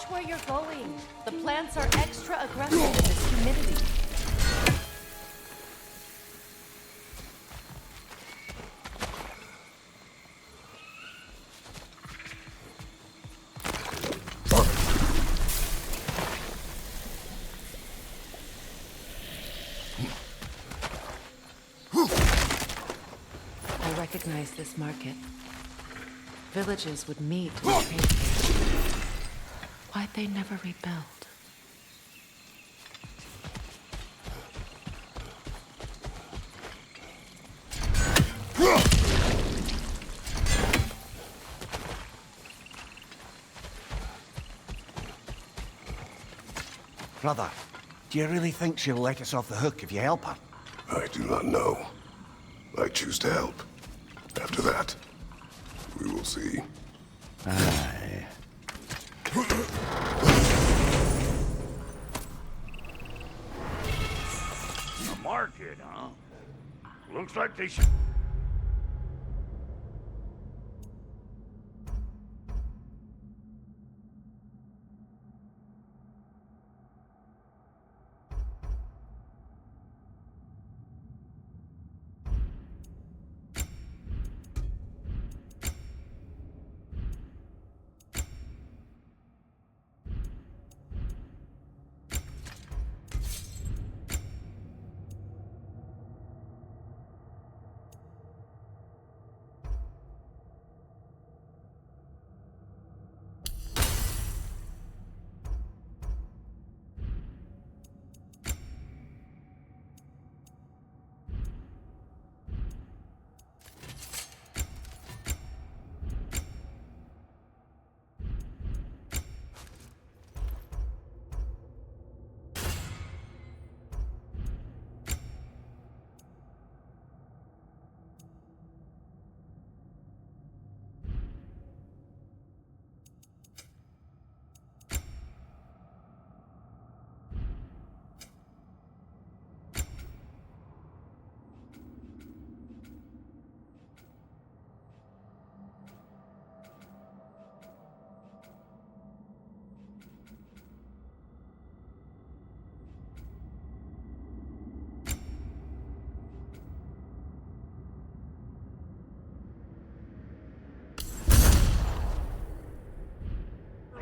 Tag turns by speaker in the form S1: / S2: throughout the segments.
S1: Watch where you're going. The plants are extra aggressive in this humidity. I recognize this market. Villages would meet and trade. Why'd they never rebuild?
S2: Brother, do you really think she'll let us off the hook if you help her?
S3: I do not know. I choose to help. After that, we will see.
S2: Aye.
S4: A market, huh? Looks like they should...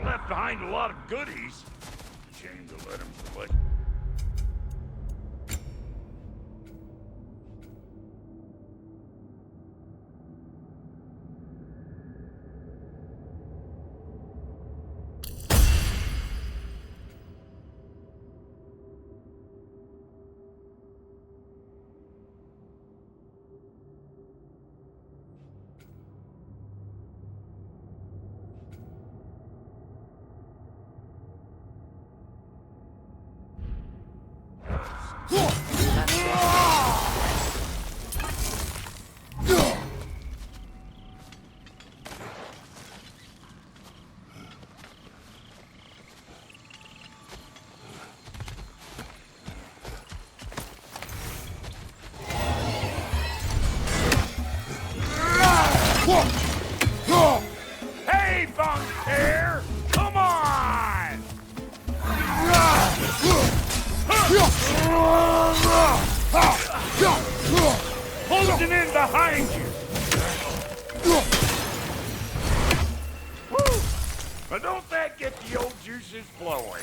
S4: left behind a lot of goodies. Shame to let them collect. Hey, Funkair! Come on! Closing in behind you! Woo! But don't that get the old juices flowing?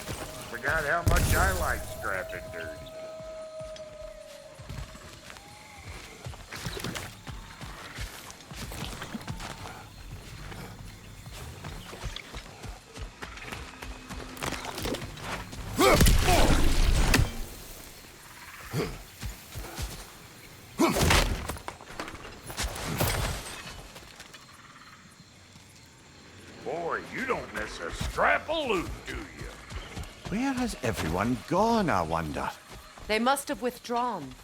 S4: Forgot how much I like scrapping dirty. Boy, you don't miss a scrap of loot, do you?
S2: Where has everyone gone, I wonder?
S1: They must have withdrawn,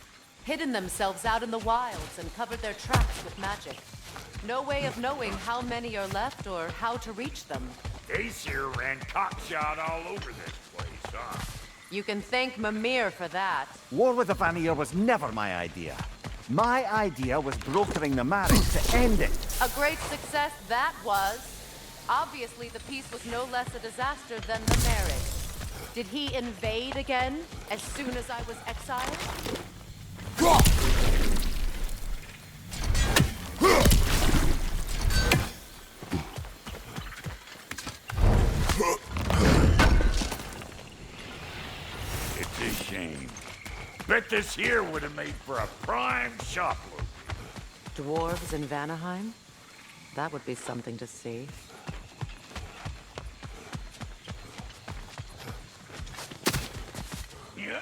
S1: hidden themselves out in the wilds and covered their tracks with magic. No way of knowing how many are left or how to reach them.
S4: Aesir ran cockshot all over this place, huh?
S1: You can thank Mimir for that.
S2: War with the Vanir was never my idea. My idea was brokering the marriage to end it.
S1: A great success that was. Obviously, the peace was no less a disaster than the marriage. Did he invade again as soon as I was exiled?
S4: It's a shame. Bet this here would have made for a prime shop loop.
S1: Dwarves in Vanaheim? That would be something to see.
S4: Yeah.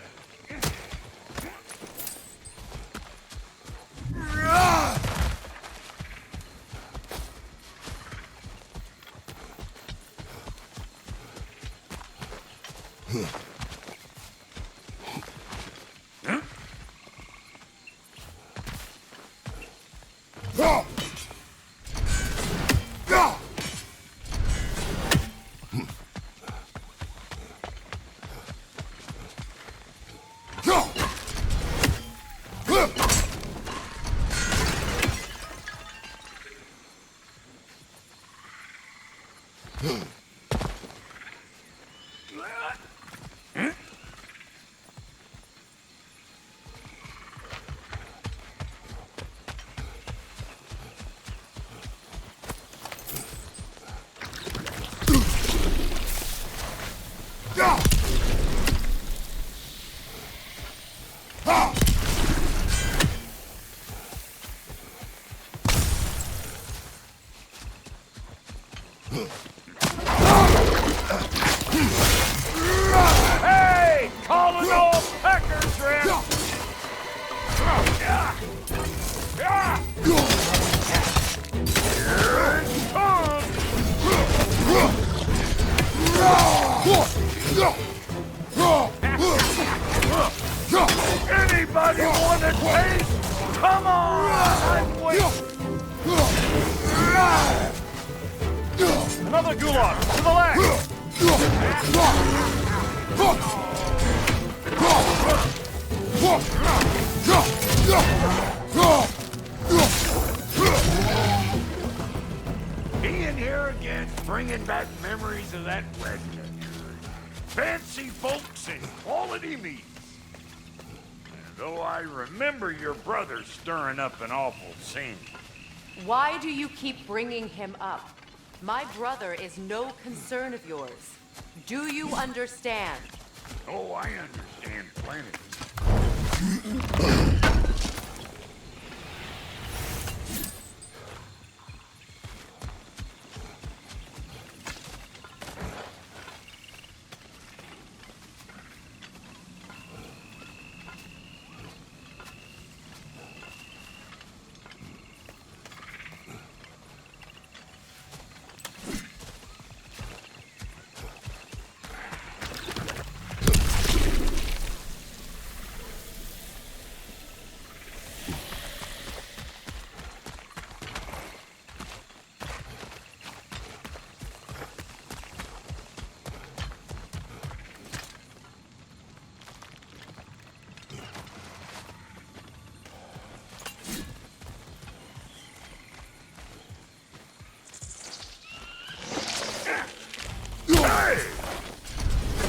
S4: Hey! Calling all pecker trip! Here it comes! Anybody want a taste? Come on! I'm waiting! Another gulag! To the left! Being here again, bringing back memories of that wedding. Fancy folks and quality meats. And though I remember your brother stirring up an awful scene.
S1: Why do you keep bringing him up? My brother is no concern of yours. Do you understand?
S4: Oh, I understand plenty.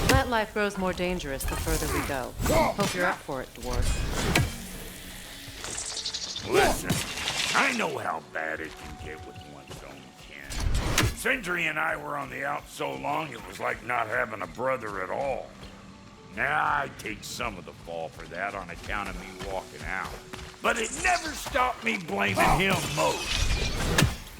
S1: Plant life grows more dangerous the further we go. Hope you're up for it, dwarf.
S4: Listen, I know how bad it can get with one's own kin. Sindri and I were on the out so long it was like not having a brother at all. Now I take some of the fall for that on account of me walking out. But it never stopped me blaming him most.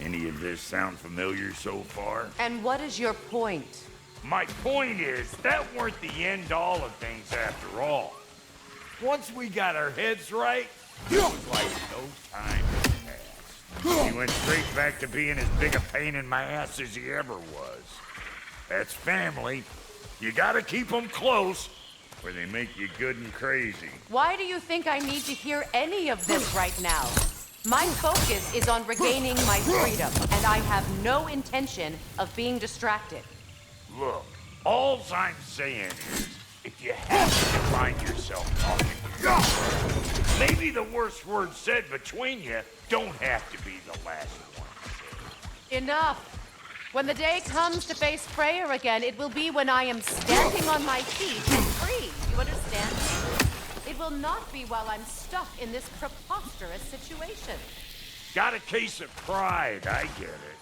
S4: Any of this sound familiar so far?
S1: And what is your point?
S4: My point is, that weren't the end-all of things after all. Once we got our heads right, it was like no time had passed. He went straight back to being as big a pain in my ass as he ever was. That's family. You gotta keep them close, or they make you good and crazy.
S1: Why do you think I need to hear any of this right now? My focus is on regaining my freedom, and I have no intention of being distracted.
S4: Look, all I'm saying is, if you happen to find yourself talking to yourself, maybe the worst word said between you don't have to be the last one said.
S1: Enough! When the day comes to face Freya again, it will be when I am standing on my feet and free. You understand me? It will not be while I'm stuck in this preposterous situation.
S4: Got a case of pride, I get it.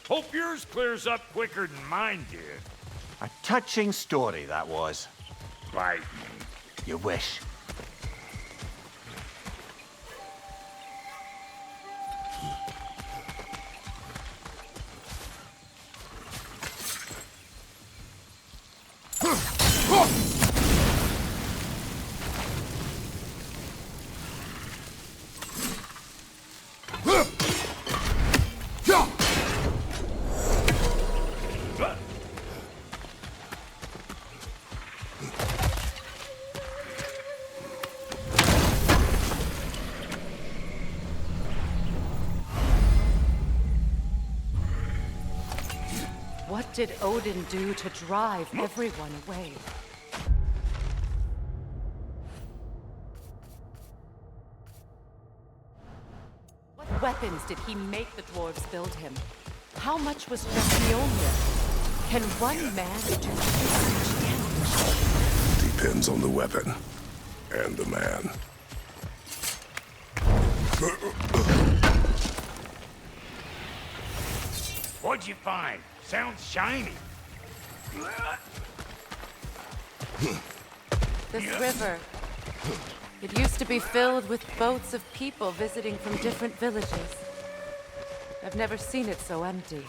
S4: Hope yours clears up quicker than mine did.
S2: A touching story, that was.
S4: Bite me.
S2: You wish.
S1: What did Odin do to drive everyone away? What weapons did he make the dwarves build him? How much was just Mjolnir? Can one man do this much damage?
S3: Depends on the weapon. And the man.
S4: What'd you find? Sounds shiny.
S1: This river. It used to be filled with boats of people visiting from different villages. I've never seen it so empty.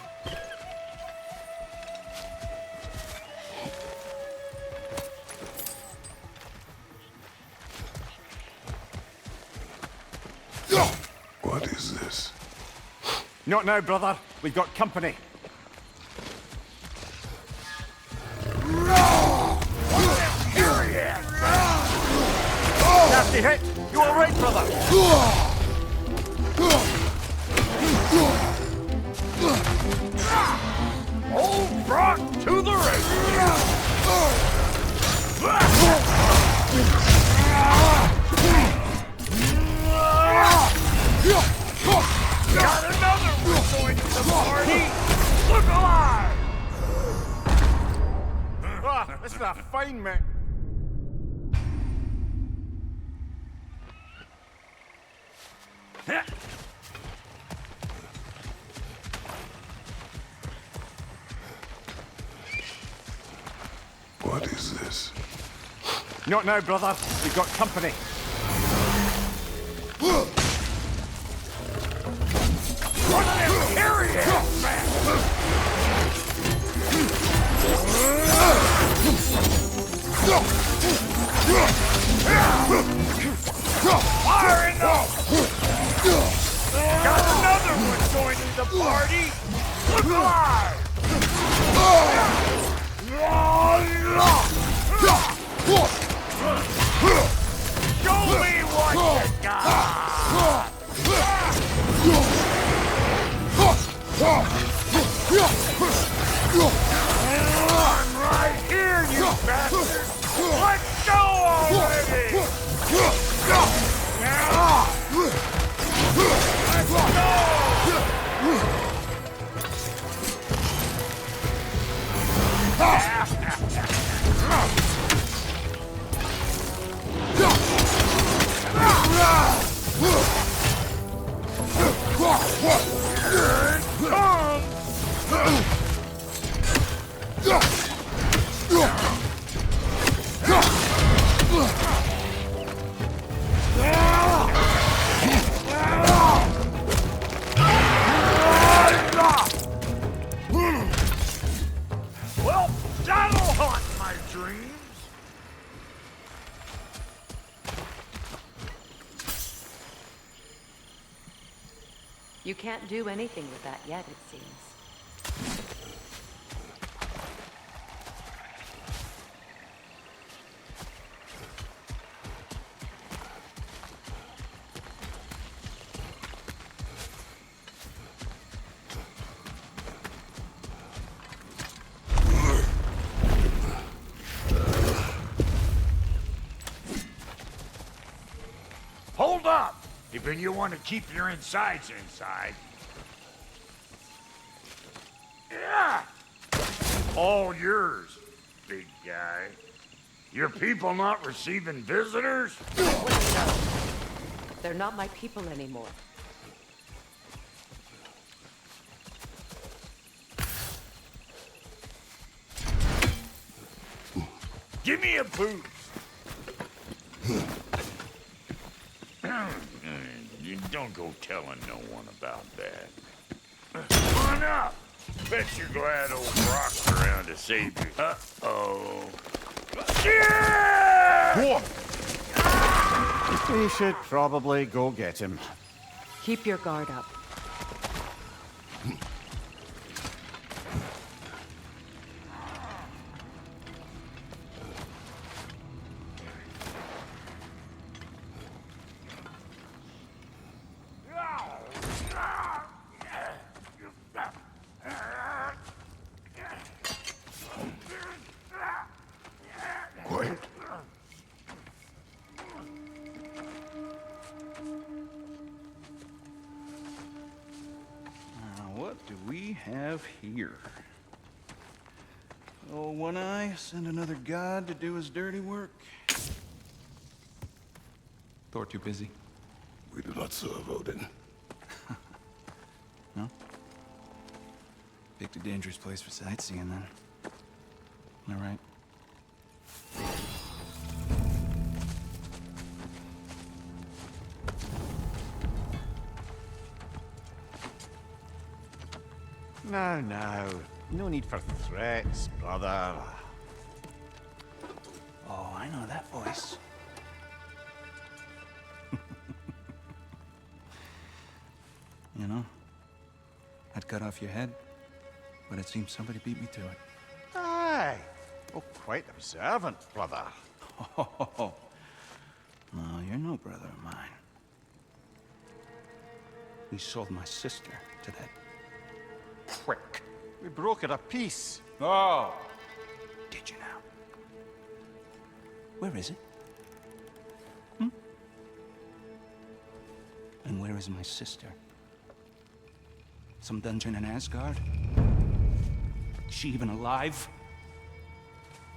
S3: What is this?
S2: Not now, brother. We've got company. Nasty hit! You all right, brother?
S4: Old Brock to the rescue! Got another one going to the party! Look alive!
S2: Ah, this is a fine man.
S3: What is this?
S2: Not now, brother. We've got company.
S4: Carry it! Fire in the... Got another one joining the party! Look alive! Show me what you got! I'm right here, you bastard! Let's go already! Let's go! Well, that'll haunt my dreams.
S1: You can't do anything with that yet, it seems.
S4: Hold up! If you want to keep your insides inside. Yeah. All yours, big guy. Your people not receiving visitors?
S1: What do you know? They're not my people anymore.
S4: Give me a boost. You don't go telling no one about that. Come on up. Bet you're glad old Brock's around to save you. Uh-oh. Yeah!
S2: We should probably go get him.
S1: Keep your guard up.
S3: Quiet.
S5: What do we have here? Oh, One Eye, send another god to do his dirty work. Thor too busy?
S3: We do not serve Odin.
S5: No? Picked a dangerous place for sightseeing, then. All right.
S2: Now. No need for threats, brother.
S5: Oh, I know that voice. You know, I'd cut off your head, but it seems somebody beat me to it.
S2: Aye. Oh, quite observant, brother.
S5: Oh, no, you're no brother of mine. We sold my sister to that prick.
S2: We broke it a piece.
S5: Oh! Did you now? Where is it? And where is my sister? Some dungeon in Asgard? Is she even alive?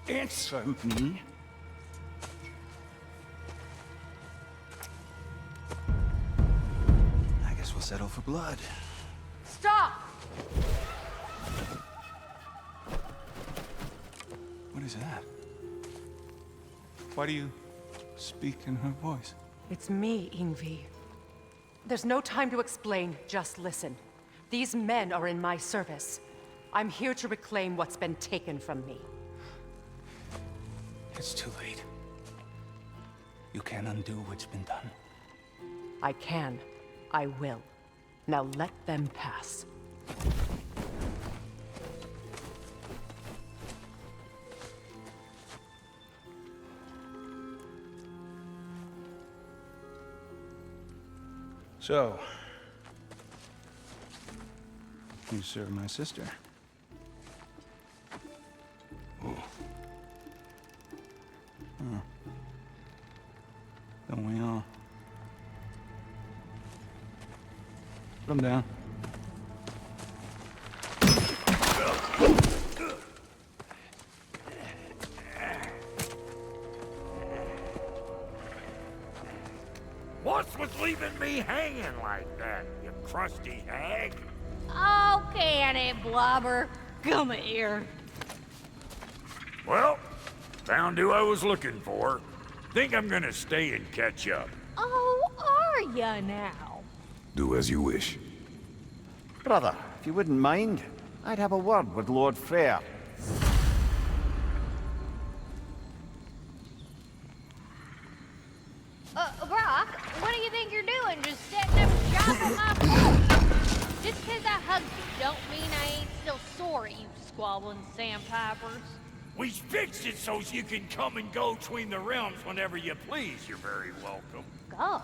S5: Answer me. I guess we'll settle for blood.
S1: Stop!
S5: What is that? Why do you speak in her voice?
S1: It's me, Ingvi. There's no time to explain, just listen. These men are in my service. I'm here to reclaim what's been taken from me.
S5: It's too late. You can't undo what's been done.
S1: I can. I will. Now let them pass.
S5: So, you serve my sister. Don't we all? Put him down.
S4: What's with leaving me hanging like that, you crusty hag?
S6: Oh, can it, Blubber? Come here.
S4: Well, found who I was looking for. Think I'm gonna stay and catch up.
S6: Oh, are ya now?
S3: Do as you wish.
S2: Brother, if you wouldn't mind, I'd have a word with Lord Freya.
S6: Brock, what do you think you're doing? Just setting up shop on my porch? Just 'cause I hugged you don't mean I ain't still sore at you squabbling sandpipers.
S4: We fixed it so you can come and go between the realms whenever you please. You're very welcome.
S6: Go.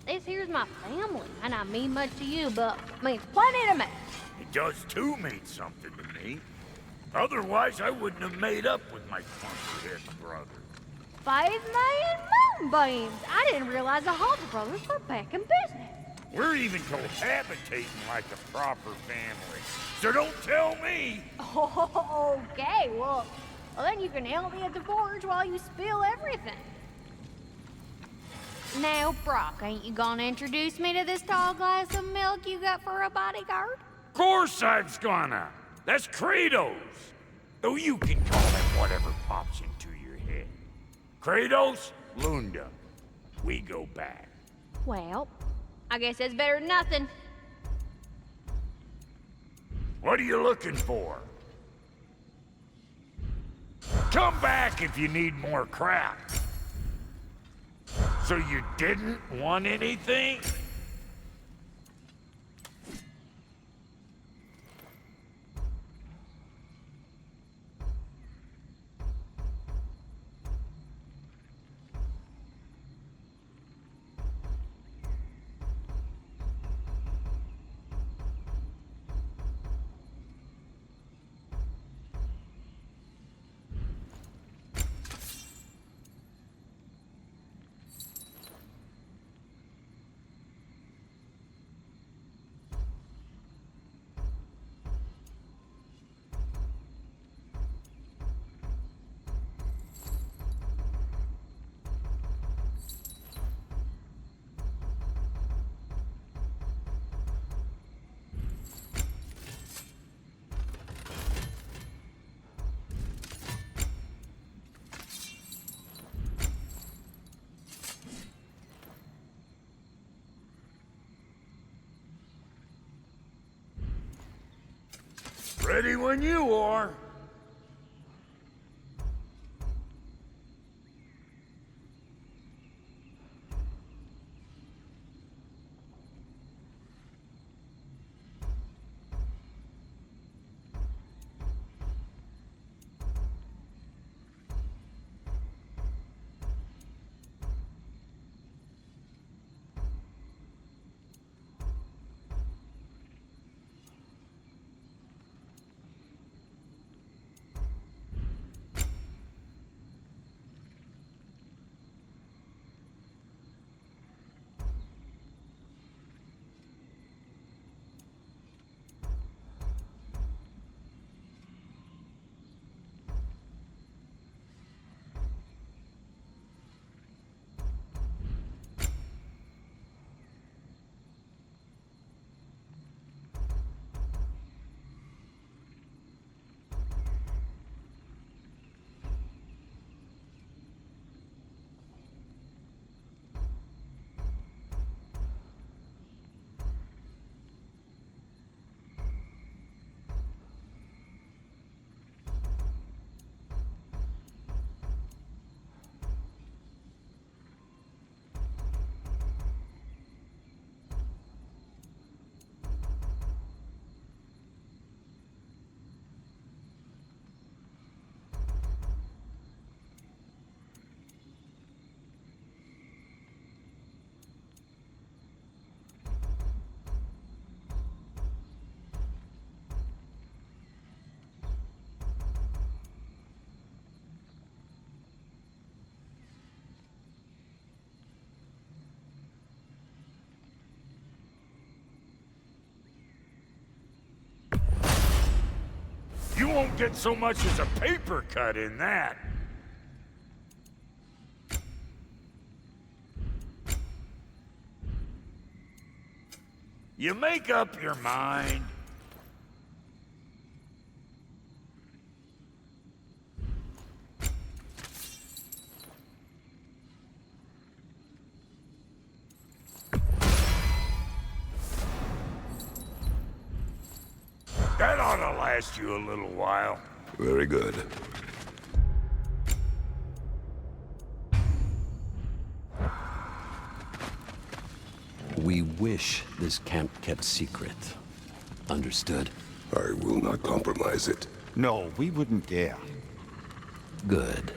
S6: This here's my family, and I mean much to you, but means plenty to me.
S4: It does too mean something to me. Otherwise, I wouldn't have made up with my clunky-head brother.
S6: 5 million moonbeams! I didn't realize the Halter brothers were back in business.
S4: We're even cohabitating like a proper family. So don't tell me!
S6: Okay, well then you can help me at the forge while you spill everything. Now, Brock, ain't you gonna introduce me to this tall glass of milk you got for a bodyguard?
S4: Of course I'm gonna! That's Kratos! Though you can call him whatever pops into your head. Kratos, Lunda. We go back.
S6: Well, I guess that's better than nothing.
S4: What are you looking for? Come back if you need more crap. So you didn't want anything? Ready when you are. You won't get so much as a paper cut in that. You make up your mind. That ought to last you a little while.
S3: Very good.
S7: We wish this camp kept secret. Understood?
S3: I will not compromise it.
S2: No, we wouldn't dare.
S7: Good.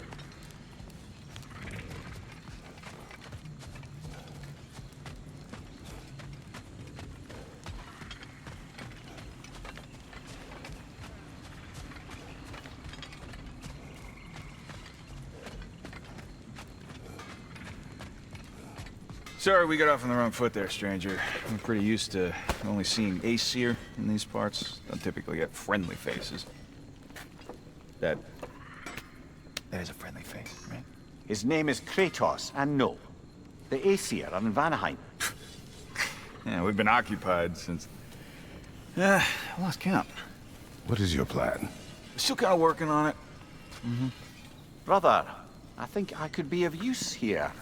S5: Sorry we got off on the wrong foot there, stranger. I'm pretty used to only seeing Aesir in these parts. Don't typically get friendly faces. That is a friendly face, right?
S2: His name is Kratos, and no. The Aesir are in Vanaheim.
S5: Yeah, we've been occupied since... I lost count.
S3: What is your plan?
S5: Still kind of working on it.
S2: Brother, I think I could be of use here.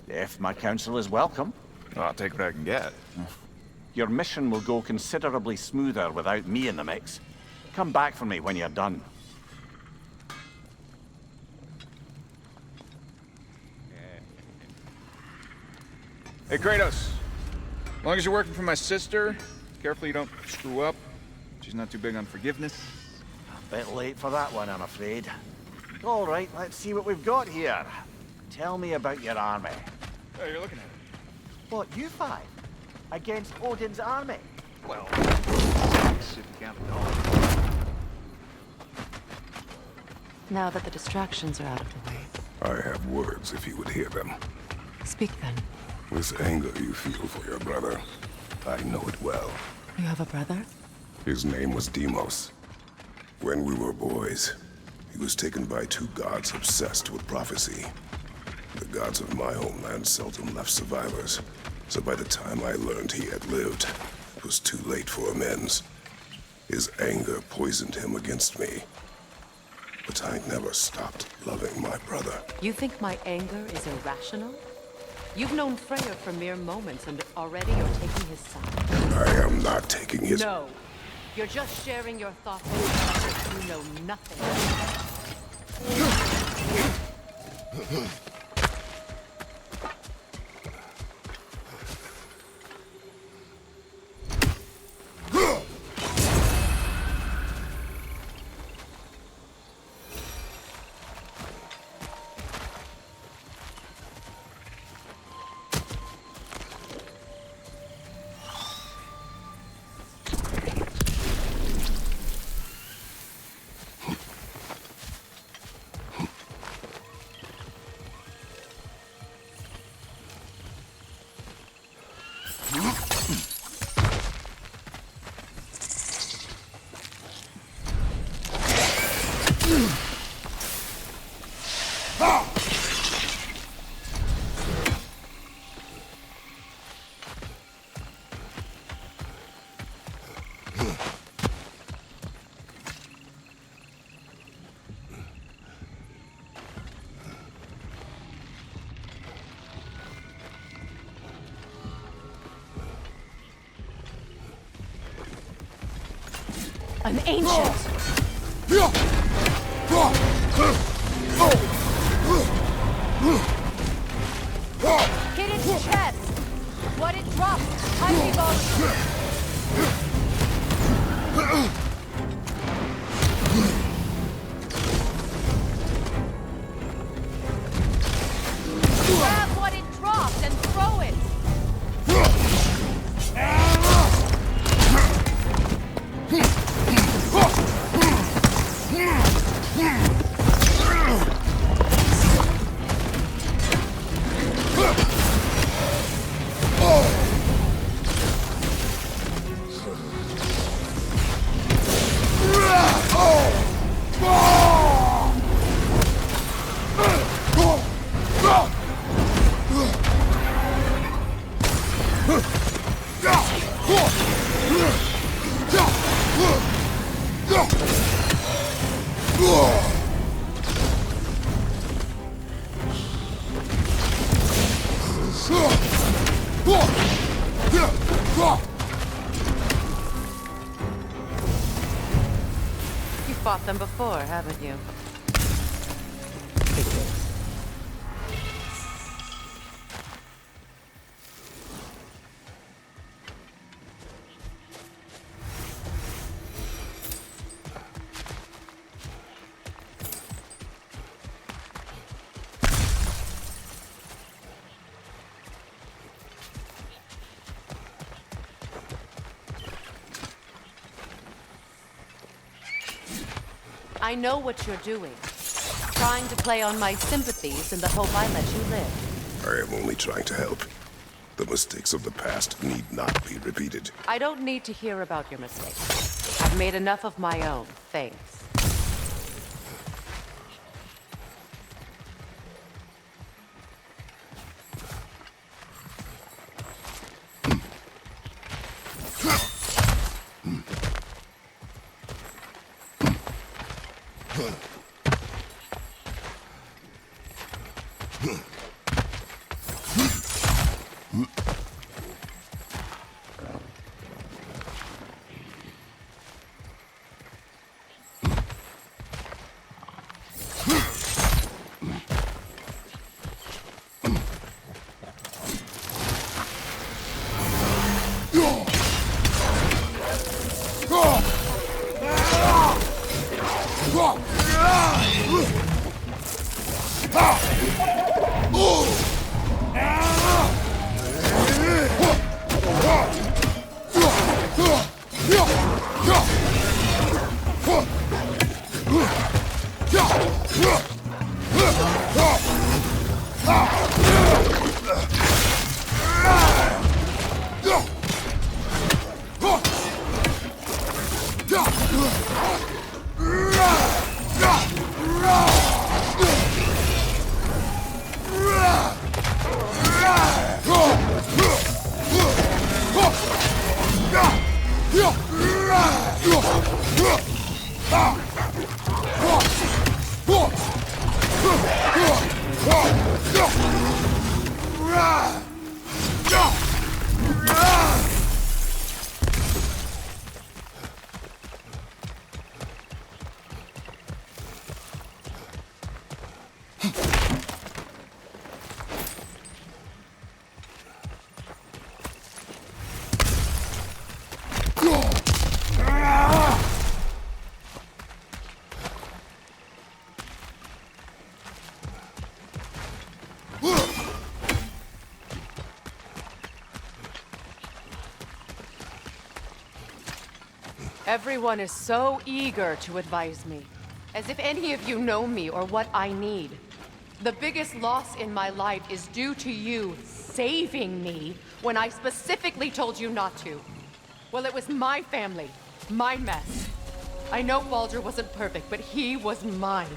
S2: If my counsel is welcome.
S5: Well, I'll take what I can get.
S2: Your mission will go considerably smoother without me in the mix. Come back for me when you're done.
S5: Hey, Kratos. As long as you're working for my sister, careful you don't screw up. She's not too big on forgiveness.
S2: A bit late for that one, I'm afraid. All right, let's see what we've got here. Tell me about your army.
S5: Oh, you're looking at it.
S2: What, you five? Against Odin's army?
S5: Well, if you count it all.
S1: Now that the distractions are out of the way,
S3: I have words if you would hear them.
S1: speak then.
S3: This anger you feel for your brother, I know it well.
S1: You have a brother?
S3: His name was Deimos. When we were boys, he was taken by two gods obsessed with prophecy. The gods of my homeland seldom left survivors, so by the time I learned he had lived, it was too late for amends. His anger poisoned him against me. But I never stopped loving my brother.
S1: You think my anger is irrational? You've known Freya for mere moments, and already you're taking his side.
S3: I am not taking his...
S1: No. You're just sharing your thoughts with others. You know nothing. An ancient! Hit its chest! What it dropped! Highly volatile! Grab what it dropped and throw it! You've fought them before, haven't you? I know what you're doing. Trying to play on my sympathies in the hope I let you live.
S3: I am only trying to help. The mistakes of the past need not be repeated.
S1: I don't need to hear about your mistakes. I've made enough of my own, thanks. Everyone is so eager to advise me, as if any of you know me or what I need. The biggest loss in my life is due to you saving me when I specifically told you not to. Well, it was my family, my mess. I know Baldur wasn't perfect, but he was mine.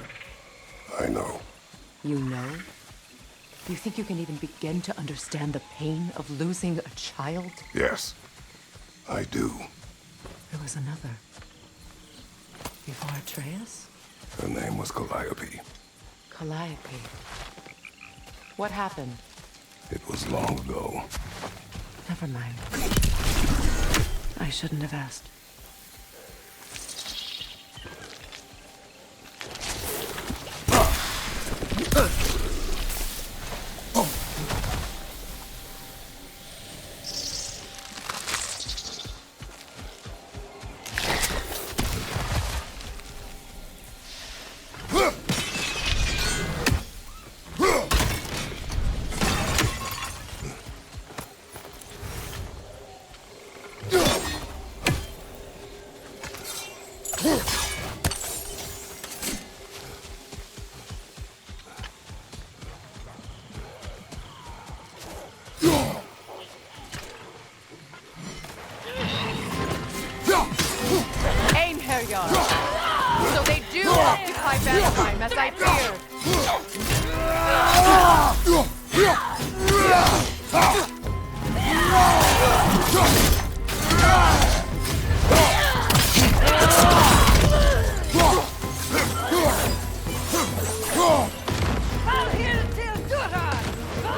S3: I know.
S1: You know? You think you can even begin to understand the pain of losing a child?
S3: Yes, I do.
S1: There was another. Before Atreus?
S3: Her name was Calliope.
S1: Calliope. What happened?
S3: It was long ago.
S1: Never mind. I shouldn't have asked. So they do occupy Valheim, as I feared.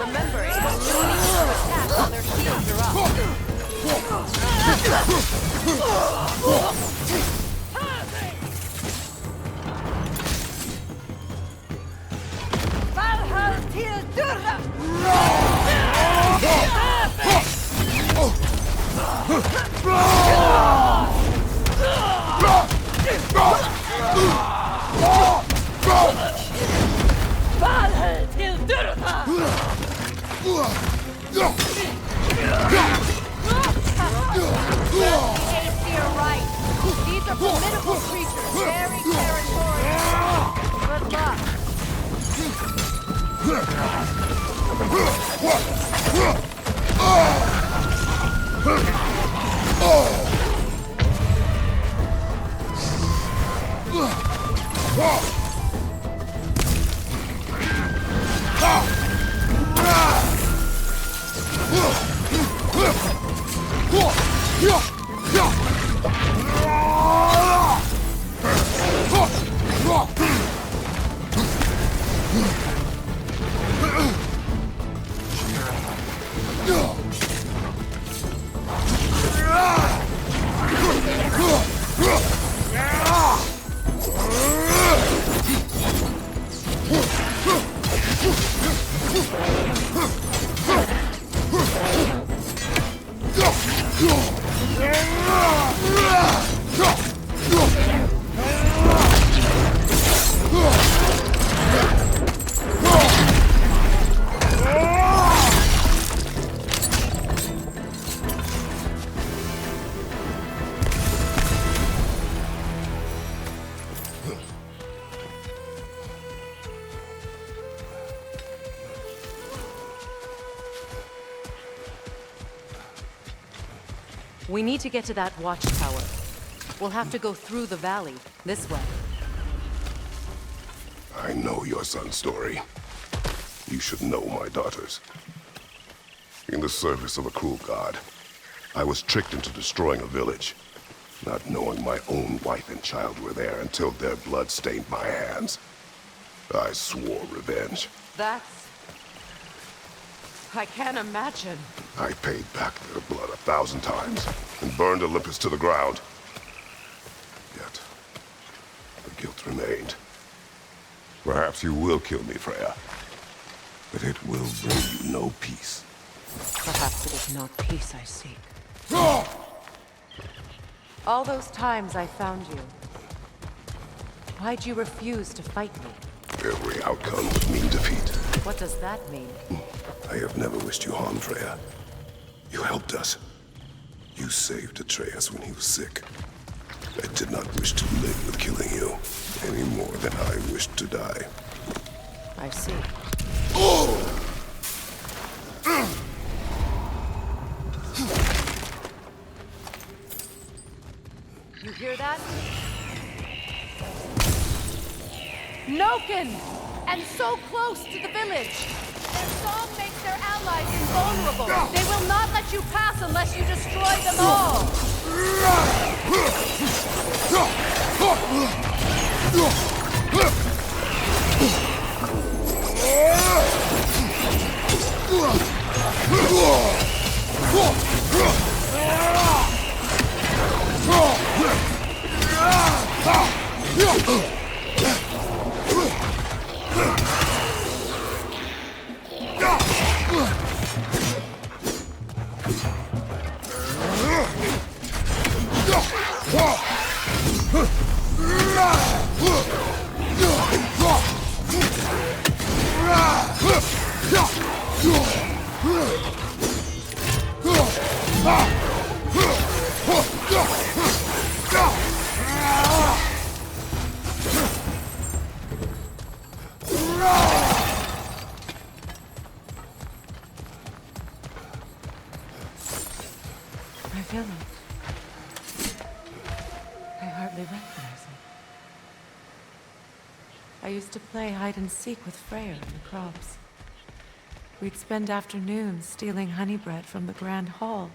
S1: Remember, it was shooting to attack while their shields are up. These are formidable creatures, very territorial. Good luck. We need to get to that watchtower. We'll have to go through the valley, this way.
S3: I know your son's story. You should know my daughter's. In the service of a cruel god, I was tricked into destroying a village, not knowing my own wife and child were there until their blood stained my hands. I swore revenge.
S1: I can't imagine.
S3: I paid back their blood 1,000 times and burned Olympus to the ground. Yet, the guilt remained. Perhaps you will kill me, Freya, but it will bring you no peace.
S1: Perhaps it is not peace I seek. All those times I found you, why'd you refuse to fight me?
S3: Every outcome would mean defeat.
S1: What does that mean?
S3: I have never wished you harm, Freya. You helped us. You saved Atreus when he was sick. I did not wish to live with killing you, any more than I wished to die.
S1: I see. You hear that? Noken! And so close to the village! Their song makes their allies invulnerable. They will not let you pass unless you destroy them all! I feel it. I hardly recognize it. I used to play hide and seek with Freya in the crops. We'd spend afternoons stealing honey bread from the Grand Hall.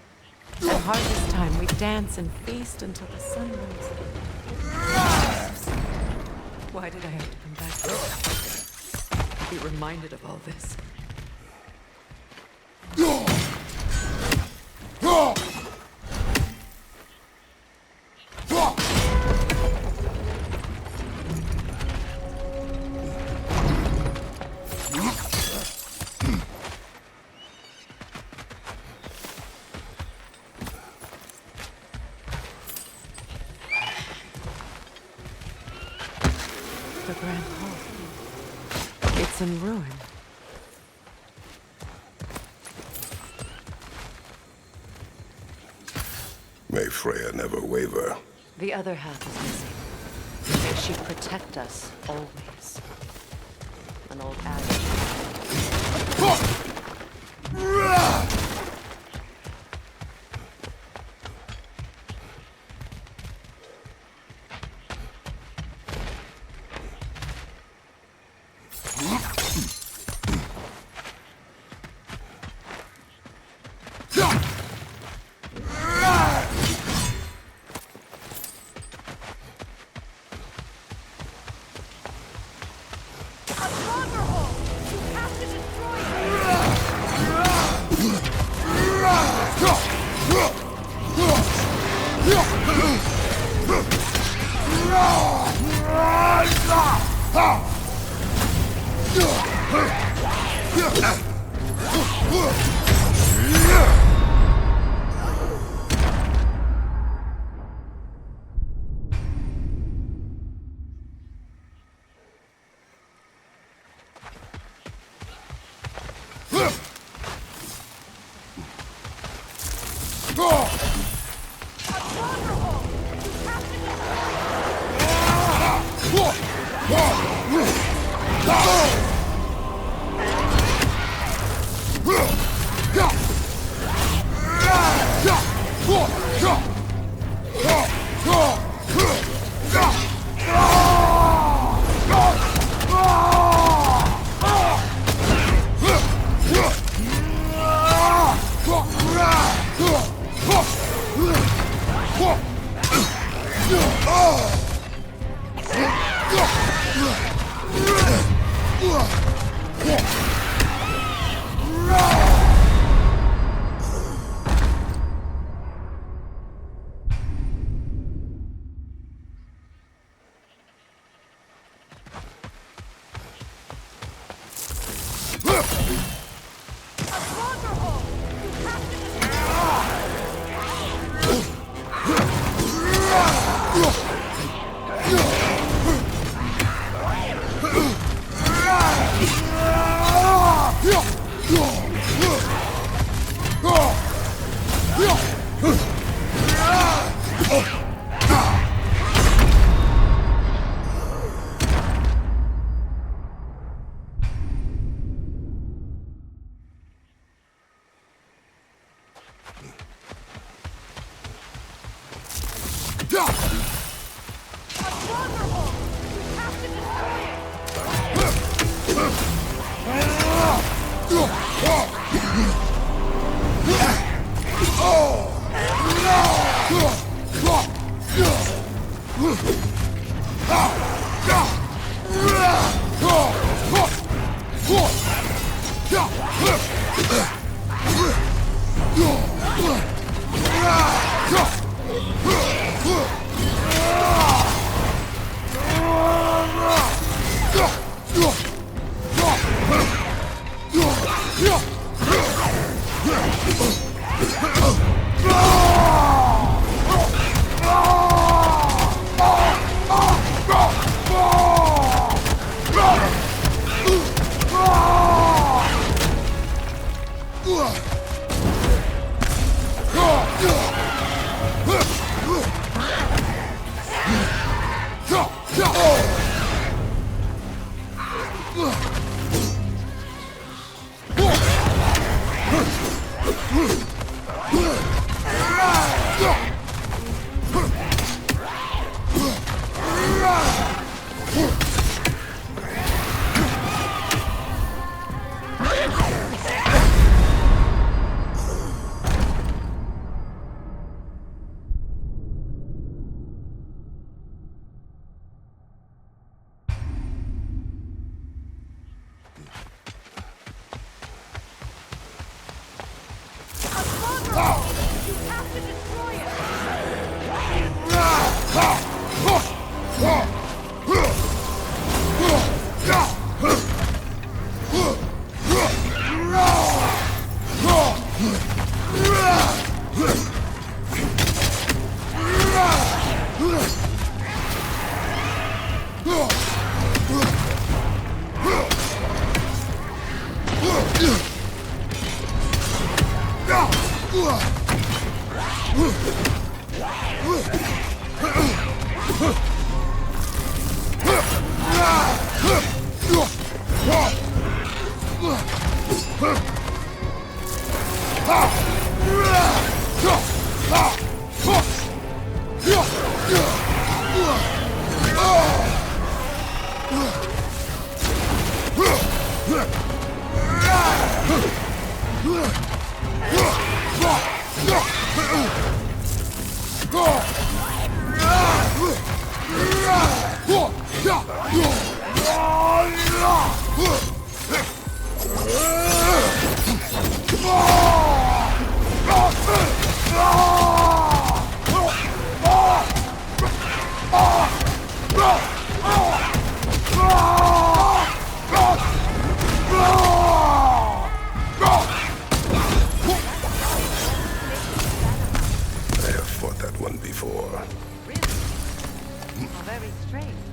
S1: At harvest time, we'd dance and feast until the sun rose. Why did I have to come back here? Be reminded of all this. The Grand Hall. It's in ruin.
S3: May Freya never waver.
S1: The other half is missing. May she protect us always. An old adage.
S3: Day4.
S1: Really? How very strange.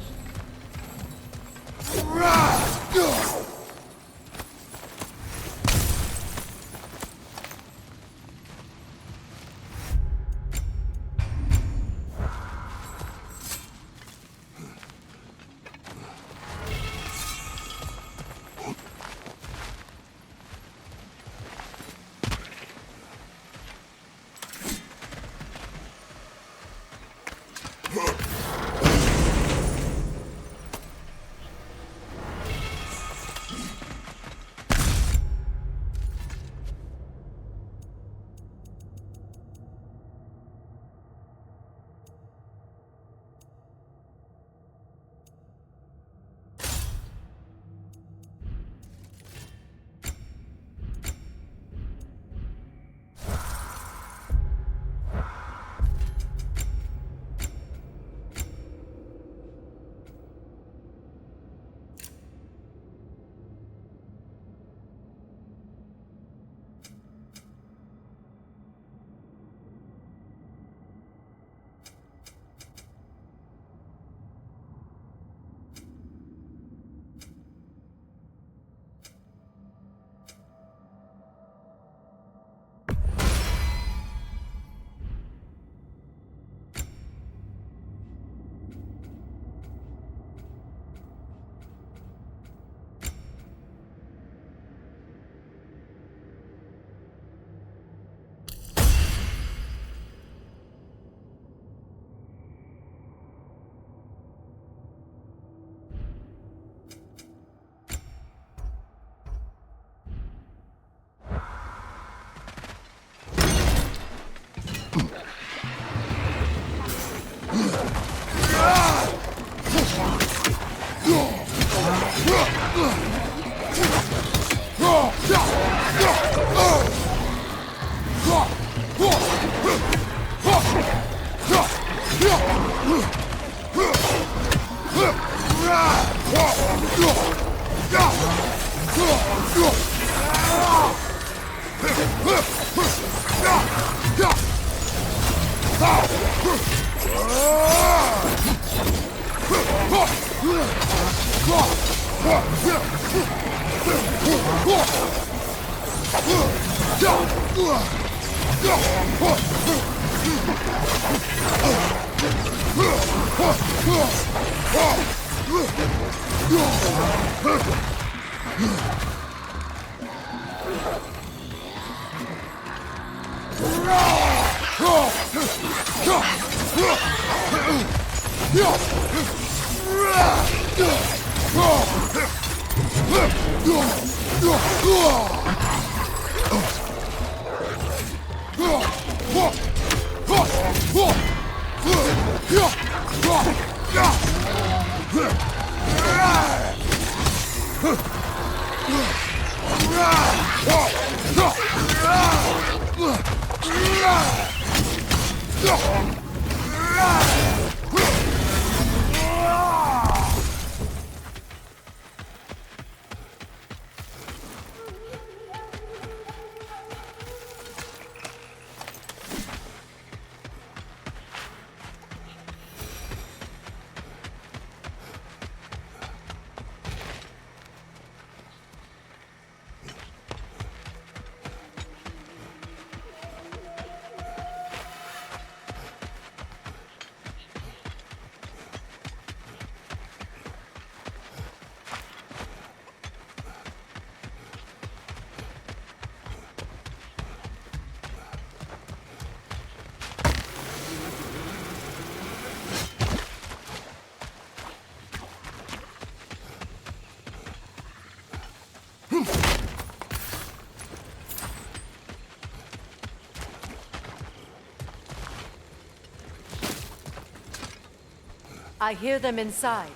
S1: I hear them inside.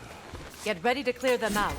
S1: Get ready to clear them out.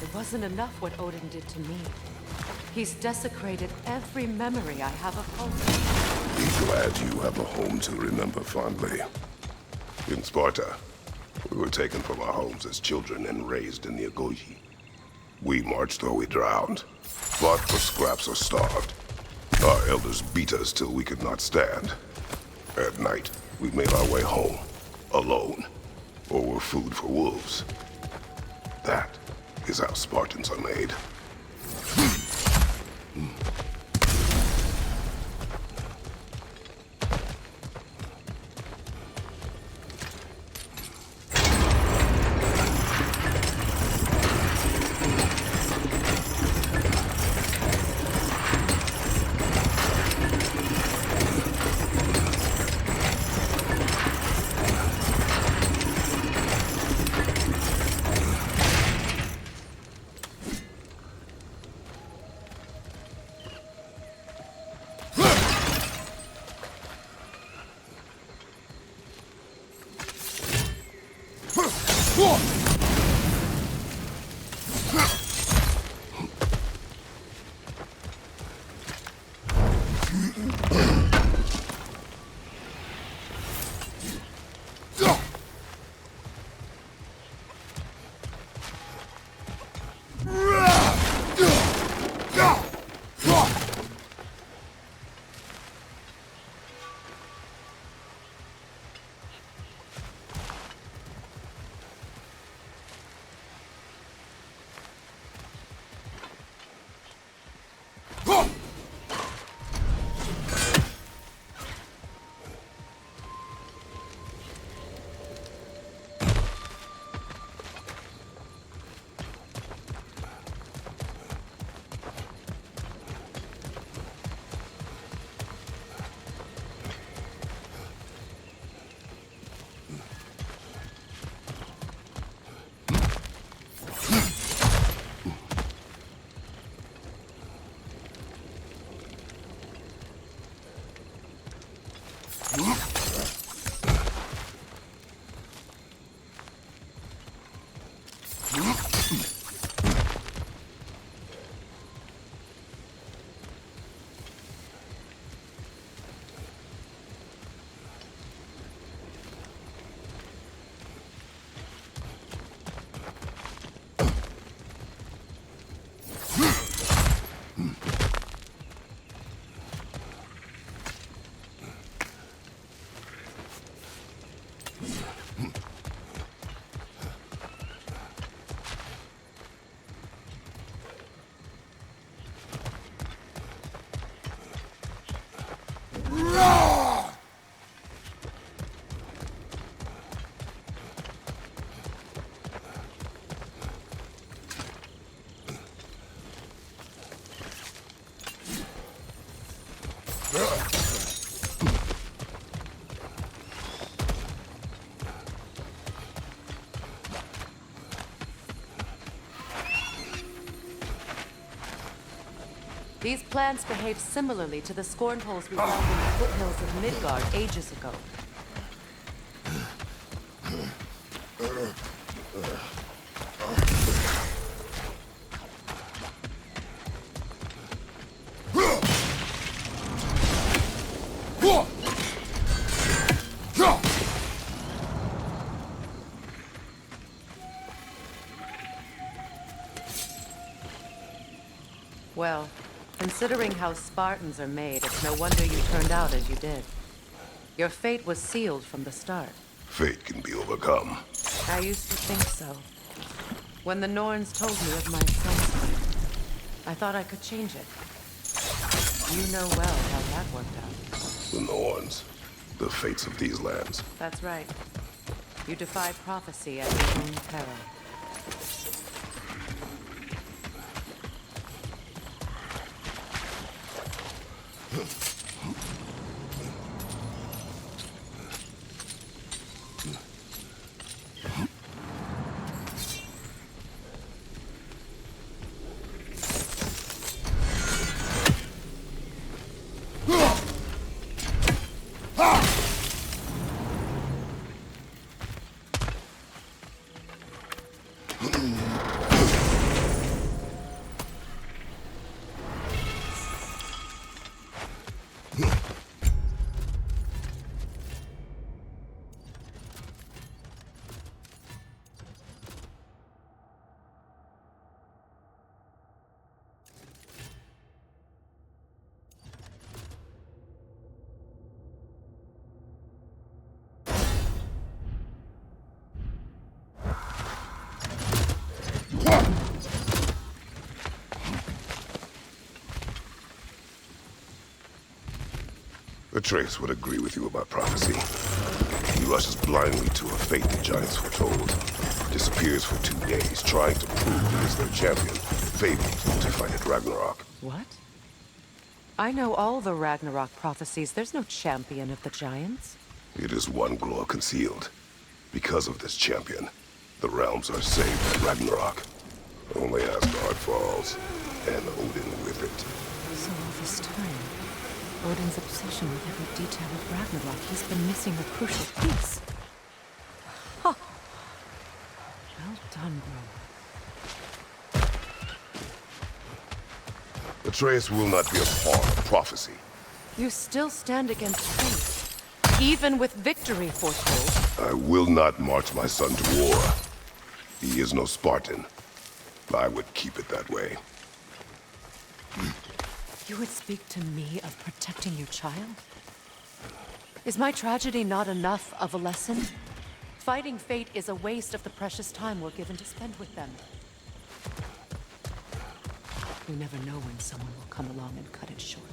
S1: It wasn't enough what Odin did to me. He's desecrated every memory I have of home.
S3: Be glad you have a home to remember fondly. In Sparta, we were taken from our homes as children and raised in the Agogi. We marched or we drowned, fought for scraps or starved. Our elders beat us till we could not stand. At night, we made our way home, alone, or were food for wolves. That is how Spartans are made.
S1: These plants behave similarly to the scorn holes we found in the foothills of Midgard ages ago. Considering how Spartans are made, it's no wonder you turned out as you did. Your fate was sealed from the start.
S3: Fate can be overcome.
S1: I used to think so. When the Norns told me of my son's fate, I thought I could change it. You know well how that worked out.
S3: The Norns. The fates of these lands.
S1: That's right. You defy prophecy at your own peril.
S3: Atreus would agree with you about prophecy. He rushes blindly to a fate the Giants foretold. Disappears for 2 days, trying to prove he is their champion, fabled to fight at Ragnarok.
S1: What? I know all the Ragnarok prophecies. There's no champion of the Giants.
S3: It is one glow concealed. Because of this champion, the realms are saved at Ragnarok. Only Asgard falls, and Odin with it.
S1: So all this time, Odin's obsession with every detail of Ragnarok, he's been missing a crucial piece. Huh. Well done, bro.
S3: Atreus will not be a pawn of prophecy.
S1: You still stand against fate, even with victory foretold.
S3: I will not march my son to war. He is no Spartan. I would keep it that way.
S1: You would speak to me of protecting your child? Is my tragedy not enough of a lesson? Fighting fate is a waste of the precious time we're given to spend with them. You never know when someone will come along and cut it short.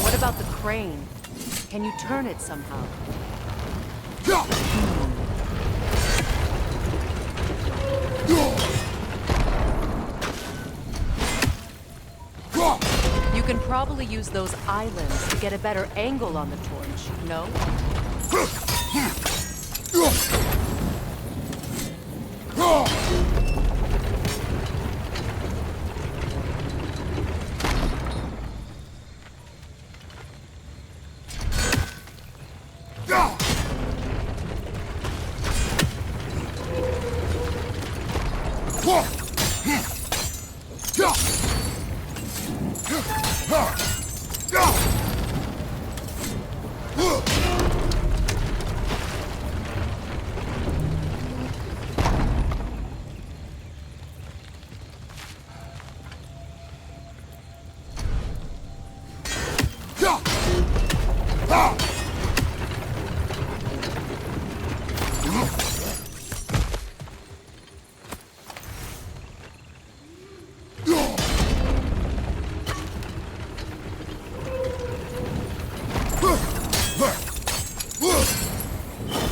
S1: What about the crane? Can you turn it somehow? can probably use those islands to get a better angle on the torch, no?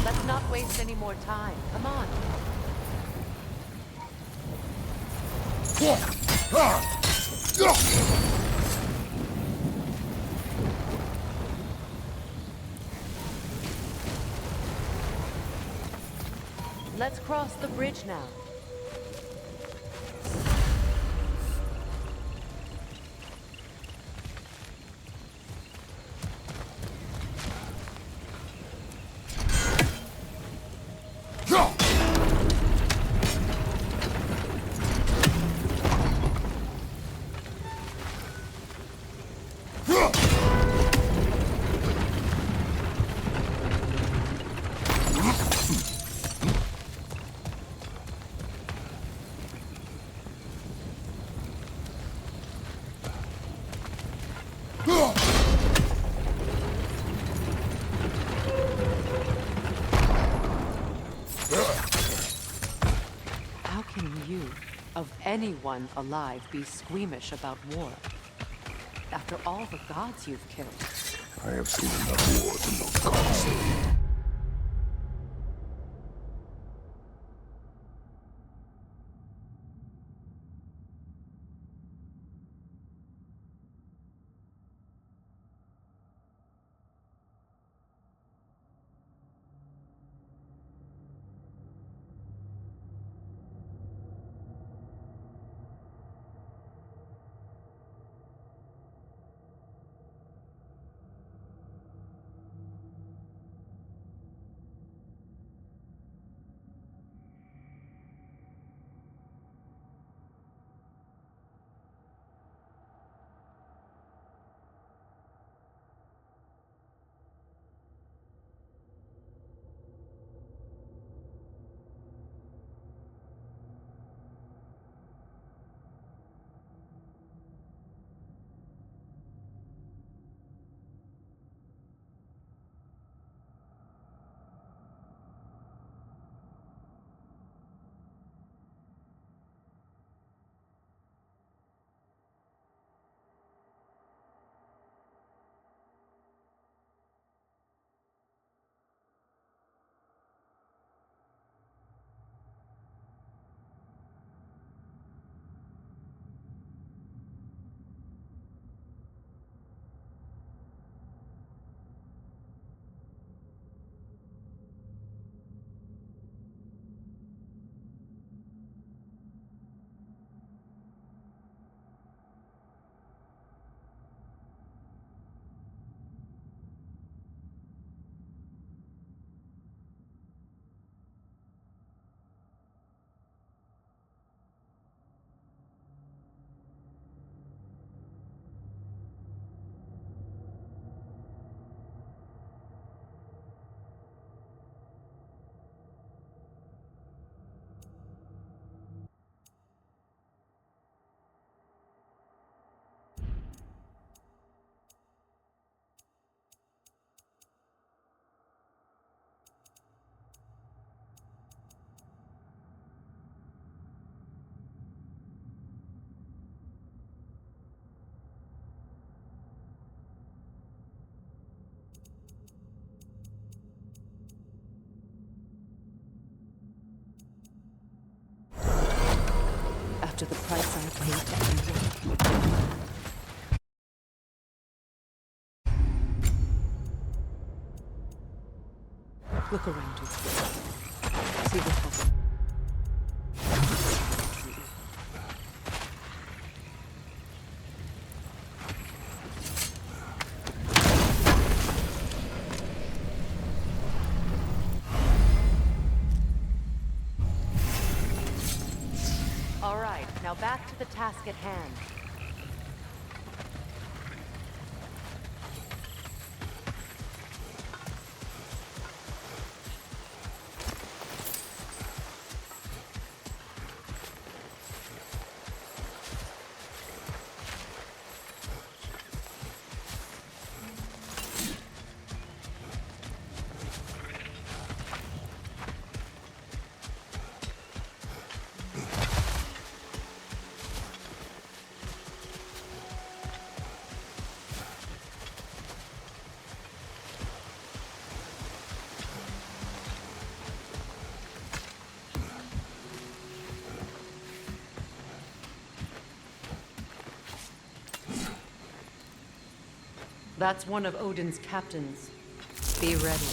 S1: Let's not waste any more time. Come on. Let's cross the bridge now. How can you, of anyone alive, be squeamish about war? After all the gods you've killed.
S3: I have seen enough war to know cost.
S1: After the price I paid to be one. Look around you. See what happens. All right, now back to the task at hand. That's one of Odin's captains. Be ready.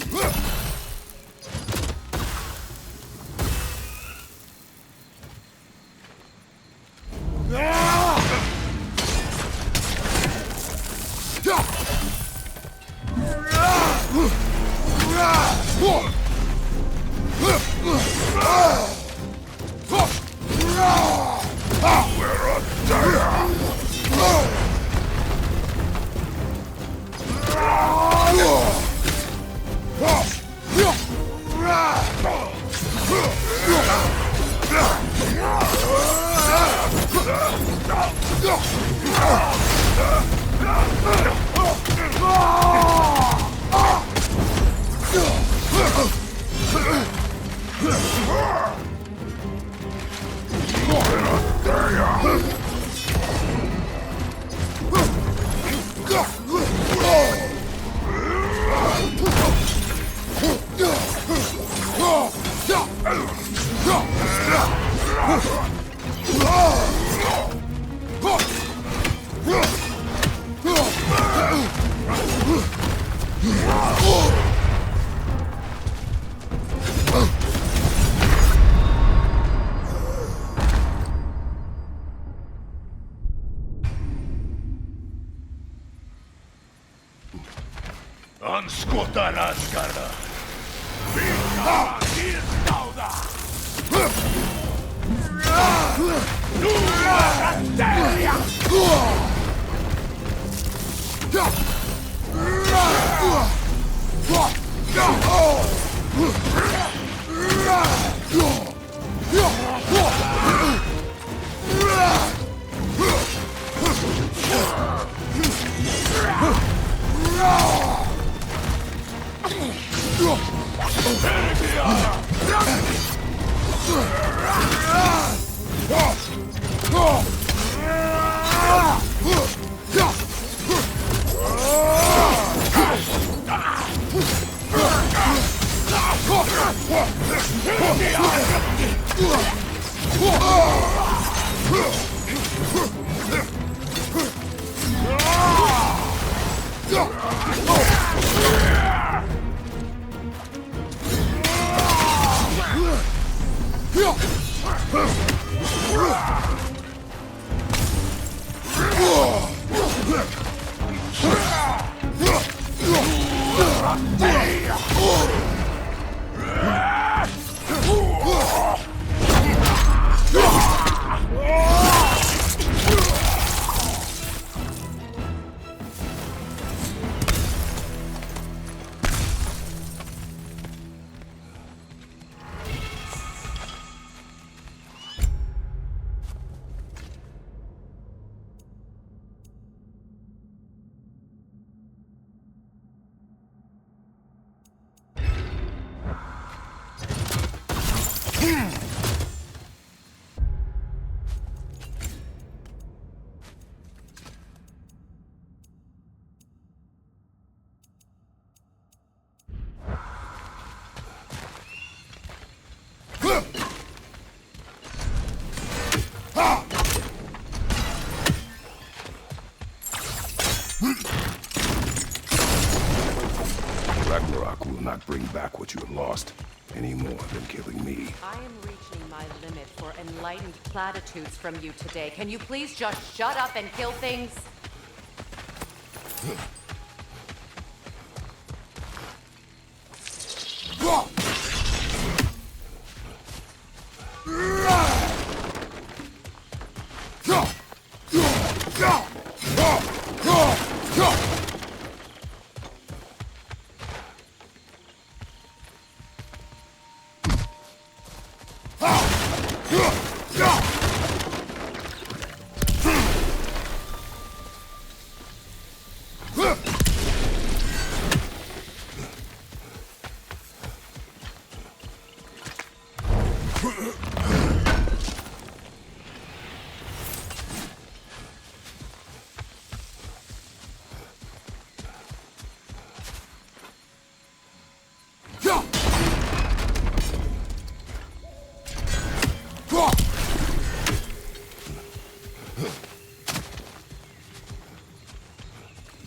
S3: Ragnarok will not bring back what you have lost, any more than killing me.
S1: I am reaching my limit for enlightened platitudes from you today. Can you please just shut up and kill things?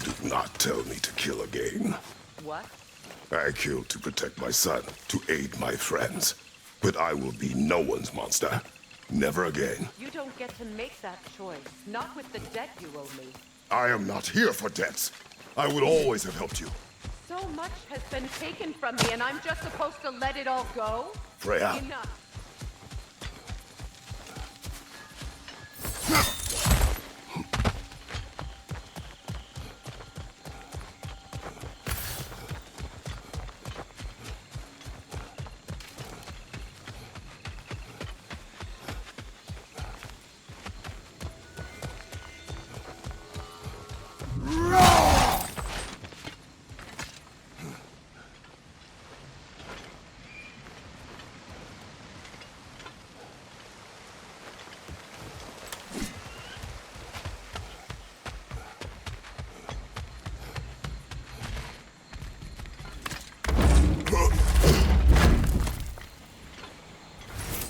S3: Do not tell me to kill again.
S1: What?
S3: I killed to protect my son, to aid my friends. But I will be no one's monster. Never again.
S1: You don't get to make that choice. Not with the debt you owe me.
S3: I am not here for debts. I would always have helped you.
S1: So much has been taken from me, and I'm just supposed to let it all go?
S3: Freya.
S1: Enough.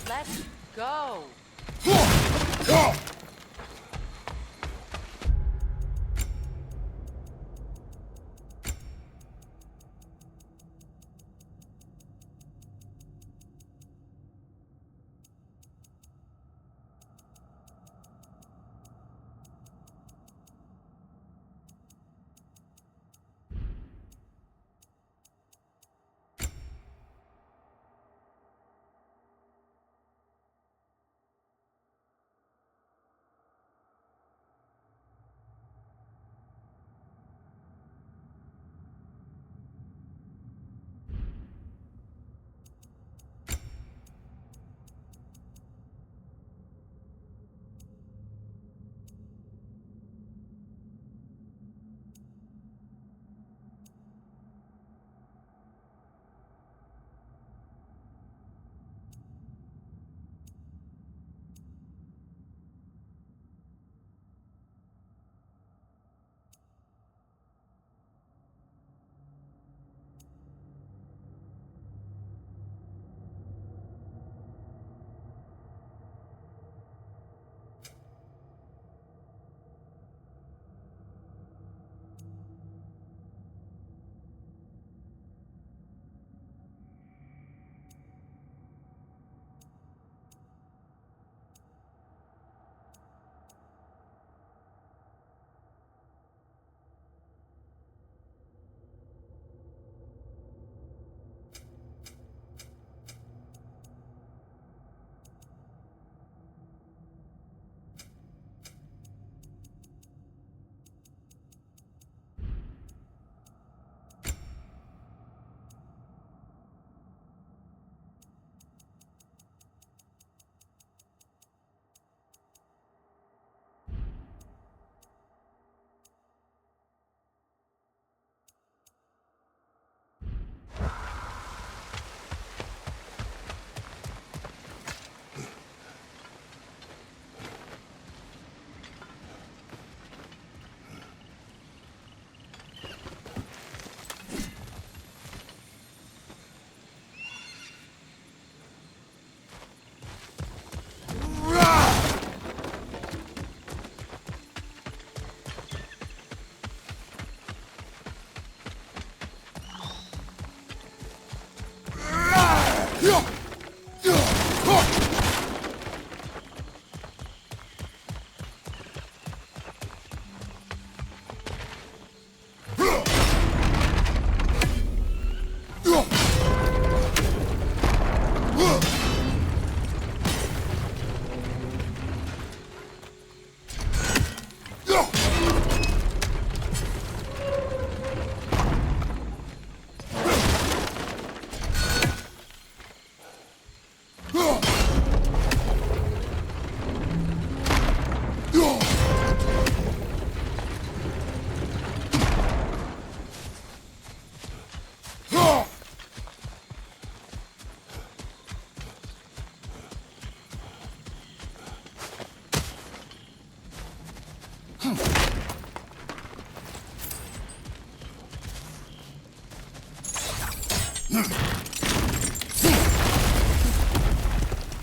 S1: Let's go.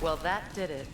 S1: Well, that did it.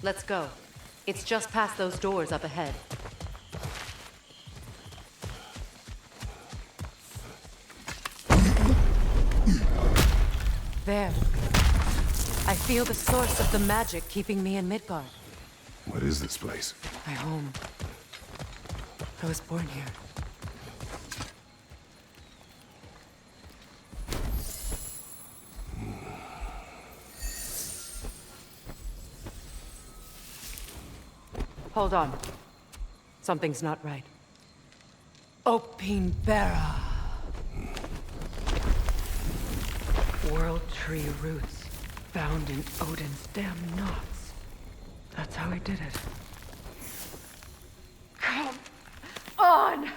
S1: Let's go. It's just past those doors up ahead. There. I feel the source of the magic keeping me in Midgard.
S3: What is this place?
S1: My home. I was born here. Hold on. Something's not right. Opinbera. World tree roots found in Odin's damn knots. That's how he did it. Come on!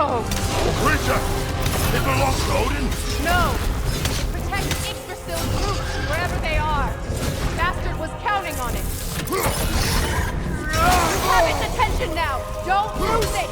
S1: Oh,
S4: Creature! It belongs to Odin?
S1: no! It protects Yggdrasil's roots, wherever they are. Bastard was counting on it. You have its attention now! Don't lose it!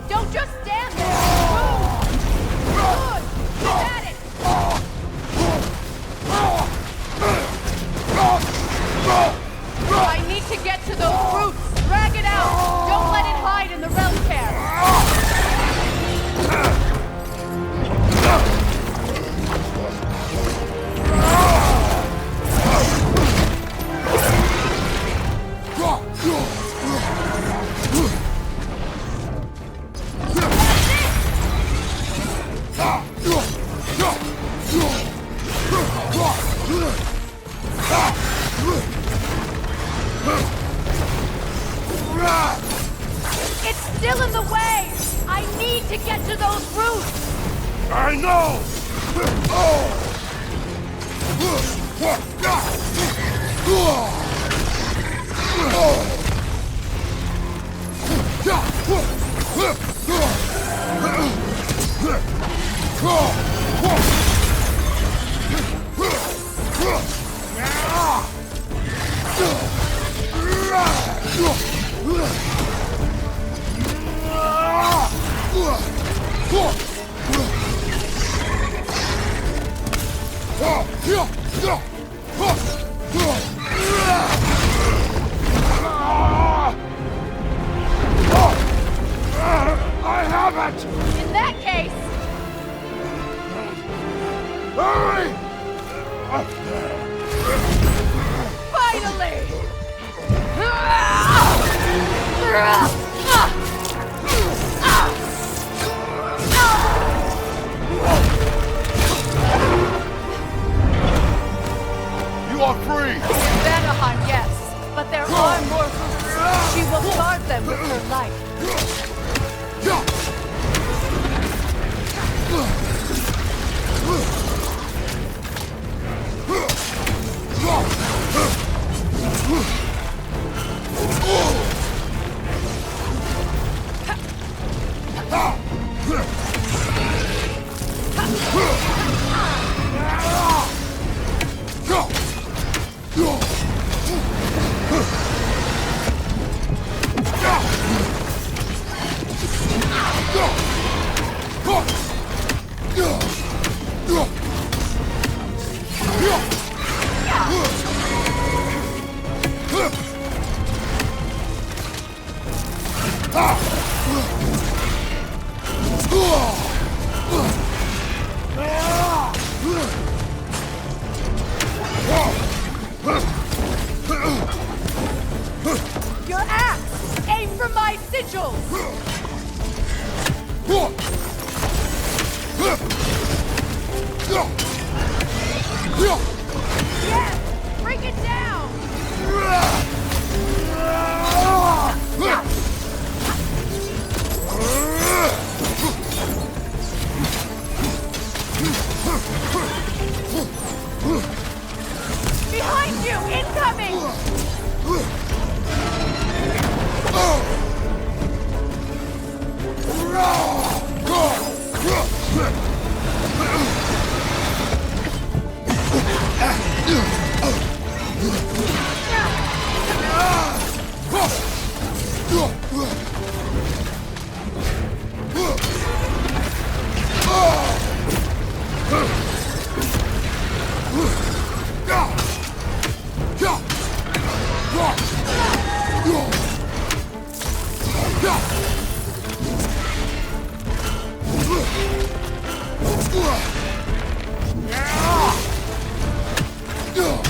S1: Don't just stand there! Move! Good! Keep at it! I need to get to those roots! Drag it out! Don't let it hide in the realm care! It's still in the way! I need to get to those roots!
S4: I know! I have it!
S1: In that case,
S4: Hurry!
S1: finally!
S4: You are free!
S1: Vanaheim, yes, but there are more roots. She will guard them with her life. Your axe! Aim for my sigils! Yes! Bring it down! Behind you! Incoming!
S3: Ugh!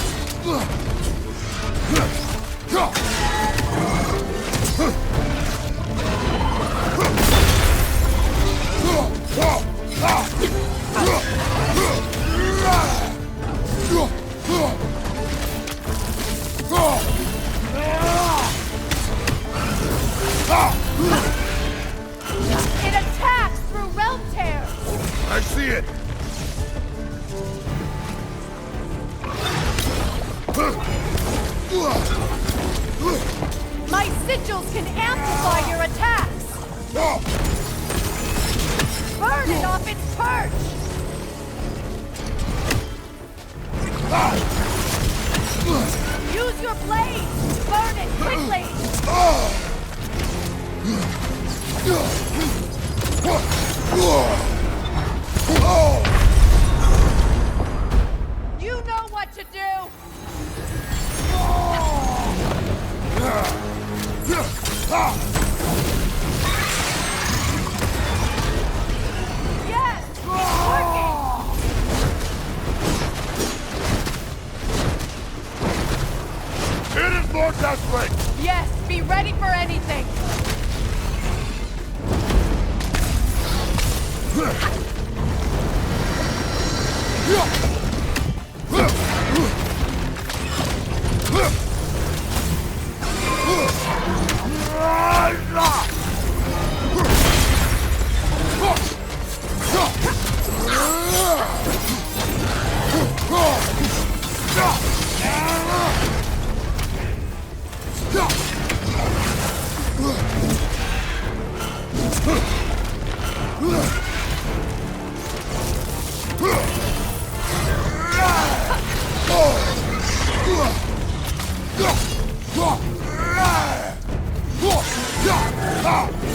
S1: My sigils can amplify your attacks! Burn it off its perch! Use your blade! Burn it quickly! You know what to do! Yes! It's working!
S4: It is more desperate!
S1: Yes, be ready for anything!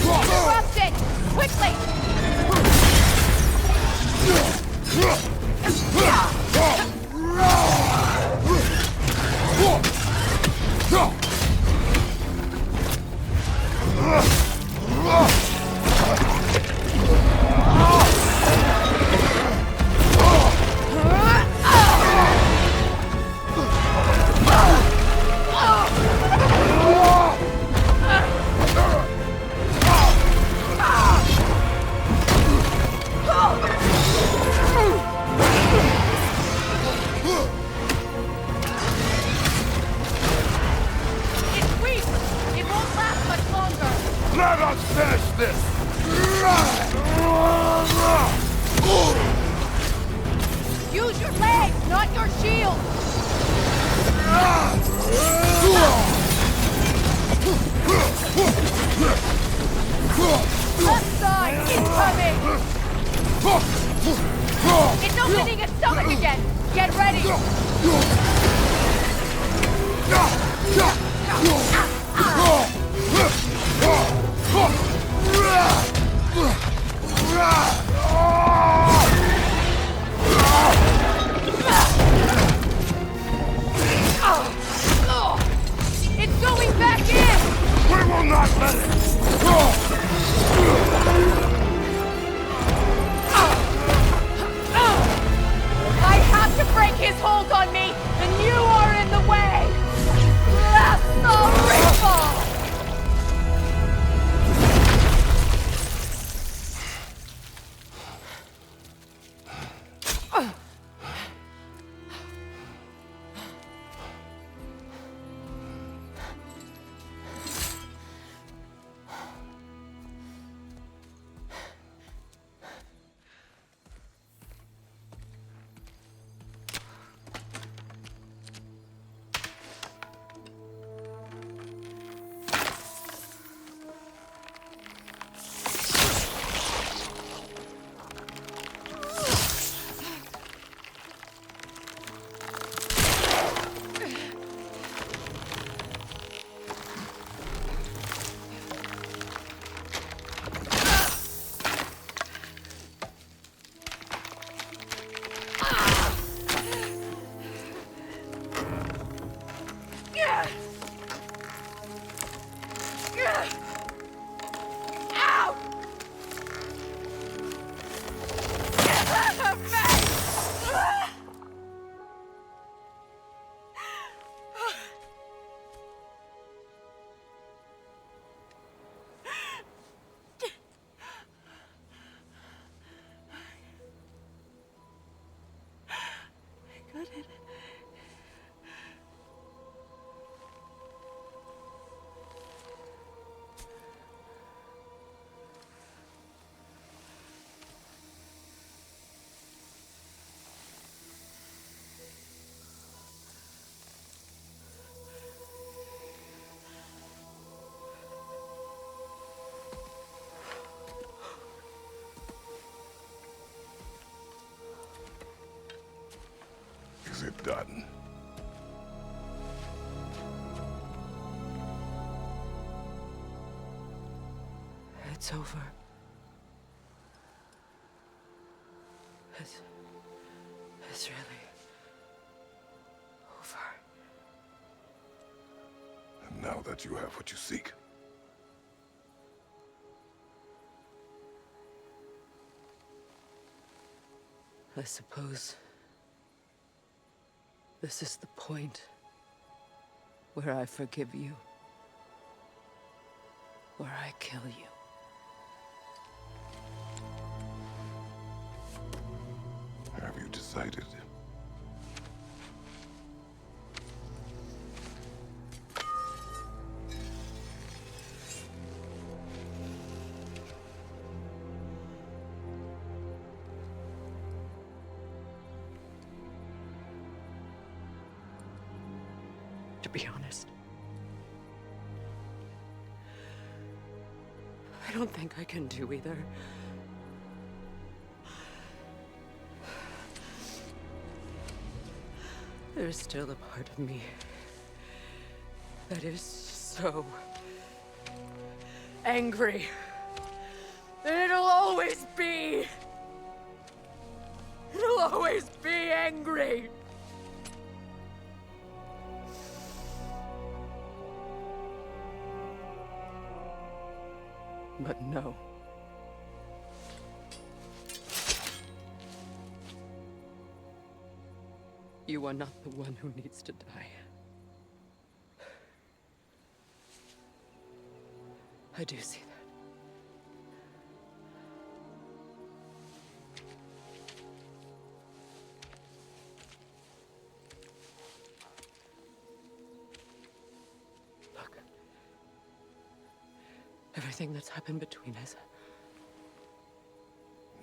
S1: Interrupt it! Quickly! It's weak! It won't last much longer!
S4: Let us finish this!
S1: Use your legs, not your shield! Left side, incoming! It's opening its stomach again! Get ready! It's going back in!
S4: We will not let it!
S1: I have to break his hold on me, and you are in the way! Blast the ripple!
S3: done.
S1: It's over. It's really over.
S3: And now that you have what you seek,
S1: I suppose this is the point where I forgive you, where I kill you.
S3: have you decided?
S1: To be honest, I don't think I can do either. There's still a part of me that is so angry. And it'll always be. It'll always be angry. But no. You are not the one who needs to die. I do see that. Look. Everything that's happened between us.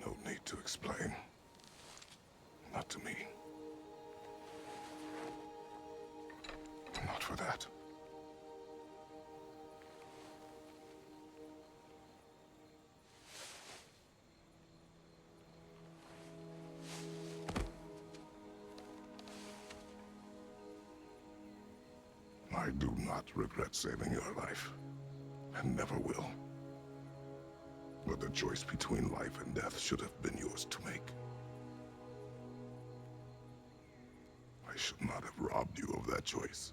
S3: No need to explain. Not to me. Not for that. I do not regret saving your life, and never will. But the choice between life and death should have been yours to make. I should not have robbed you of that choice.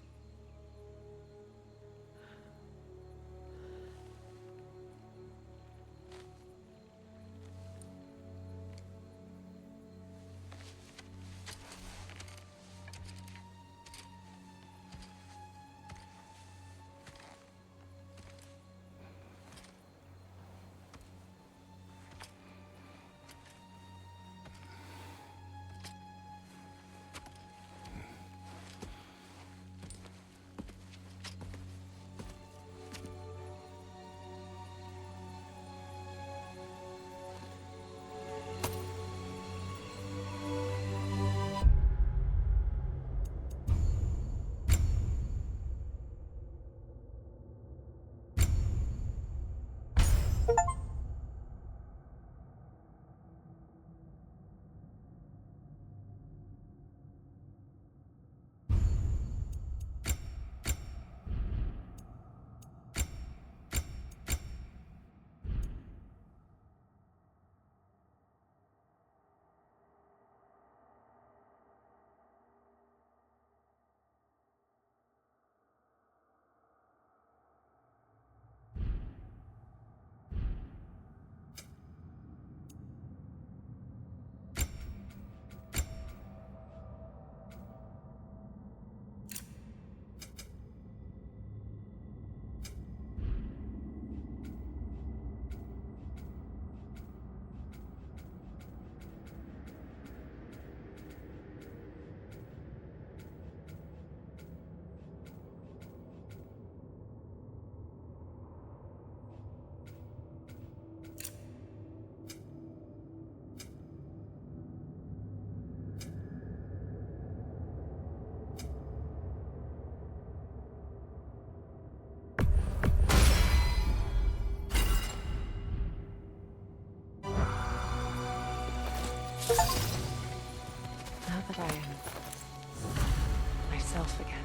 S1: myself again.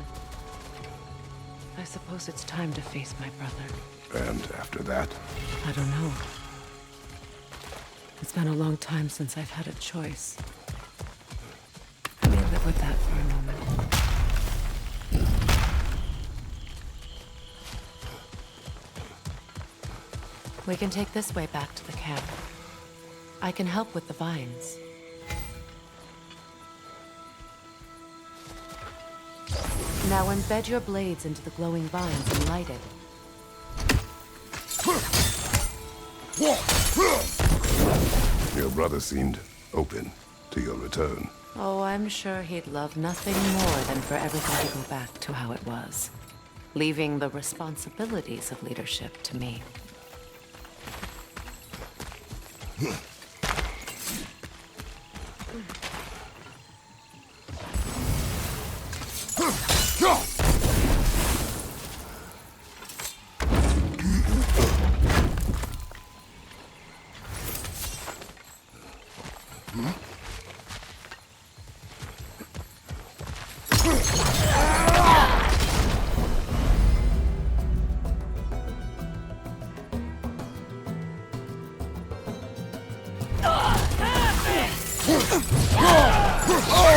S1: I suppose it's time to face my brother.
S3: And after that?
S1: I don't know. It's been a long time since I've had a choice. I may live with that for a moment. We can take this way back to the camp. I can help with the vines. Now embed your blades into the glowing vines and light it.
S3: Your brother seemed open to your return.
S1: Oh, I'm sure he'd love nothing more than for everything to go back to how it was, leaving the responsibilities of leadership to me.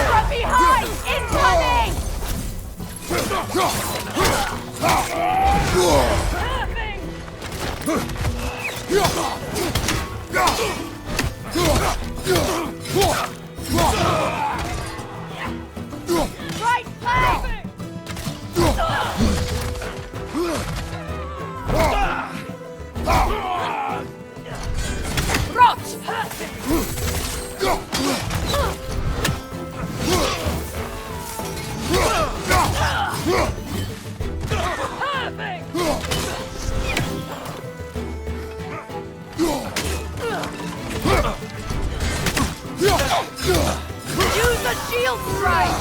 S6: From behind! Incoming! Right flank! Use a shield strike!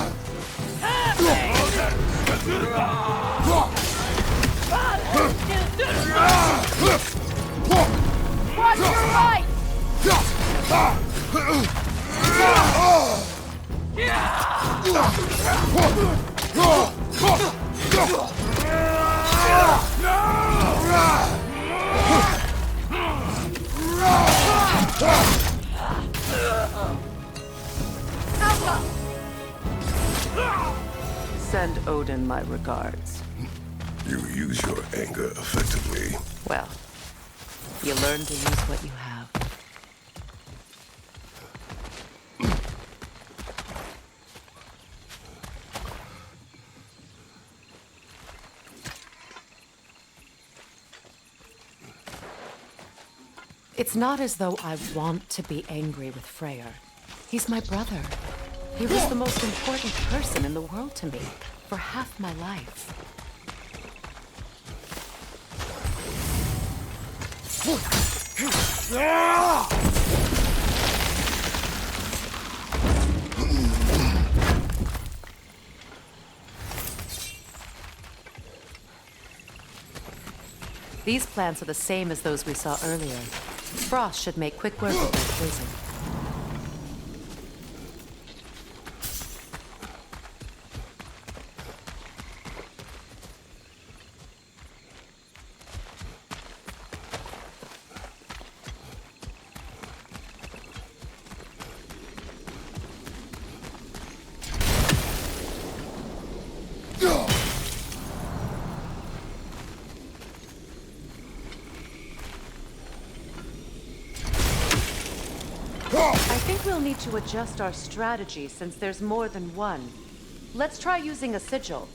S6: Watch your right!
S1: Send Odin my regards.
S3: You use your anger effectively.
S1: Well, you learn to use what you have. It's not as though I want to be angry with Freya. He's my brother. He was the most important person in the world to me for half my life. These plants are the same as those we saw earlier. Frost should make quick work of their poison. I think we'll need to adjust our strategy since there's more than one. Let's try using a sigil.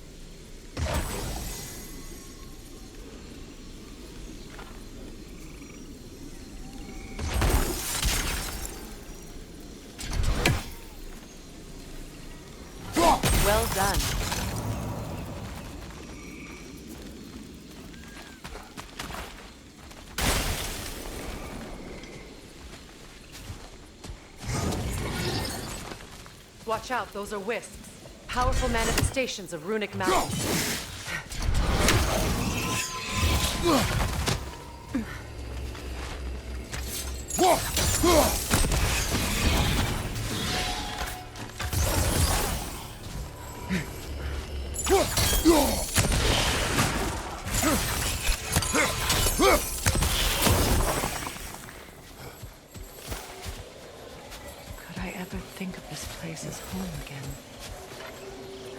S1: Well done. Watch out, those are wisps. Powerful manifestations of runic magic.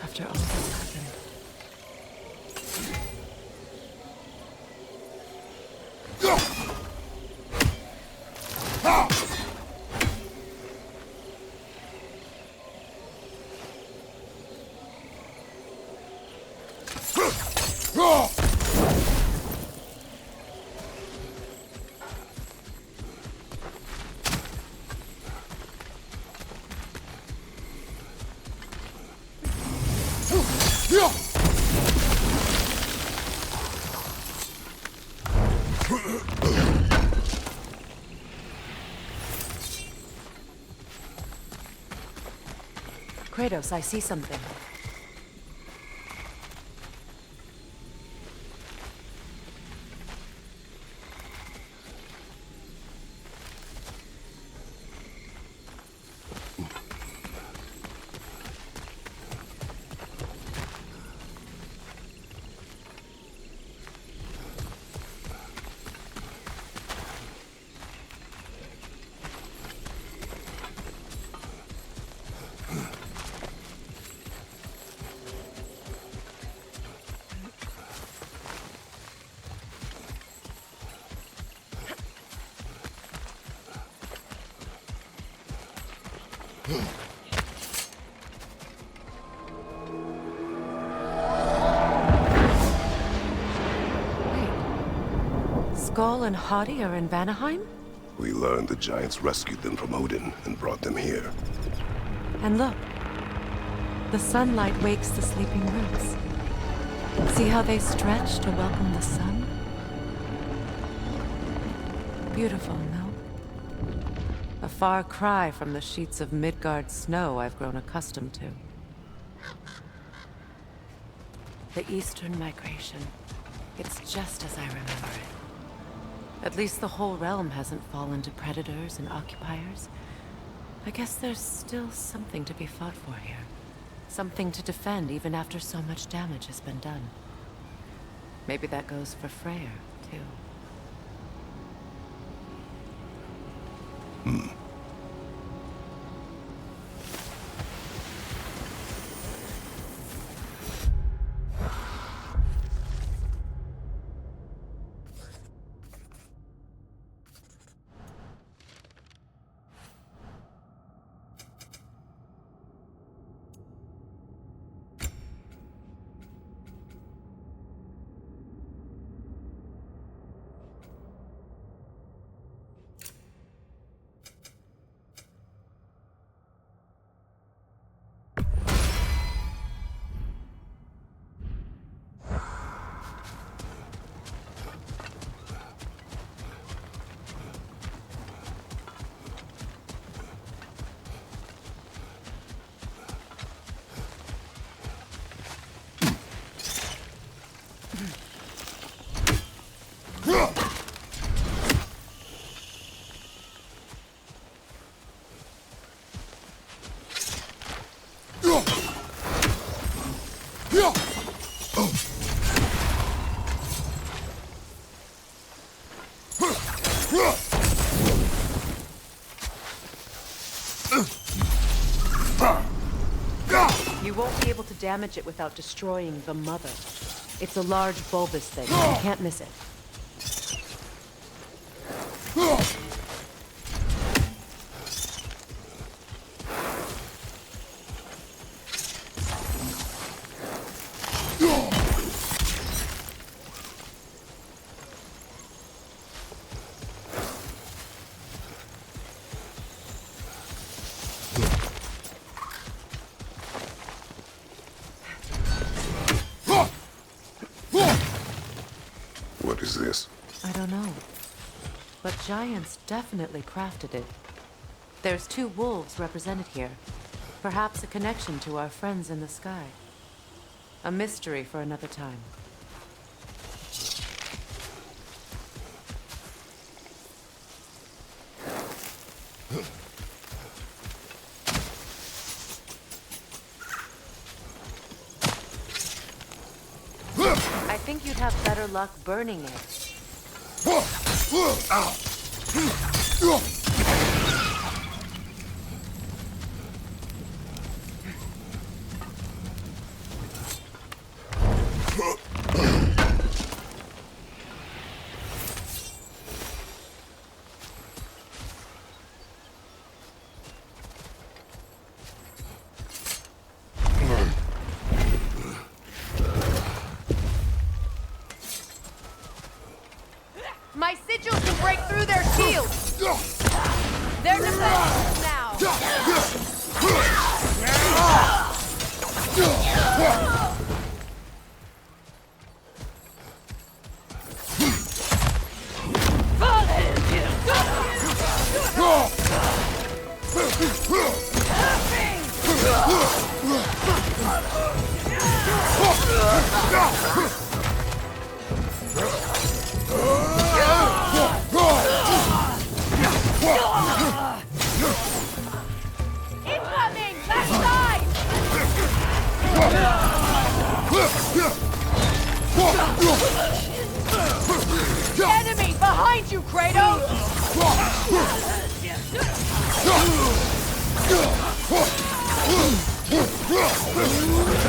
S1: After all that's happened. Kratos, I see something. Skull and Hati are in Vanaheim?
S3: We learned the giants rescued them from Odin and brought them here.
S1: And look. The sunlight wakes the sleeping roots. See how they stretch to welcome the sun? Beautiful, no? A far cry from the sheets of Midgard snow I've grown accustomed to. The Eastern Migration. It's just as I remember it. At least the whole realm hasn't fallen to predators and occupiers. I guess there's still something to be fought for here. Something to defend even after so much damage has been done. Maybe that goes for Freya, too. You won't be able to damage it without destroying the mother. It's a large bulbous thing. You can't miss it.
S3: What is this?
S1: I don't know. But giants definitely crafted it. There's 2 wolves represented here. Perhaps a connection to our friends in the sky. A mystery for another time. I think you'd have better luck burning it. Incoming! Left side! Enemy behind you, Kratos!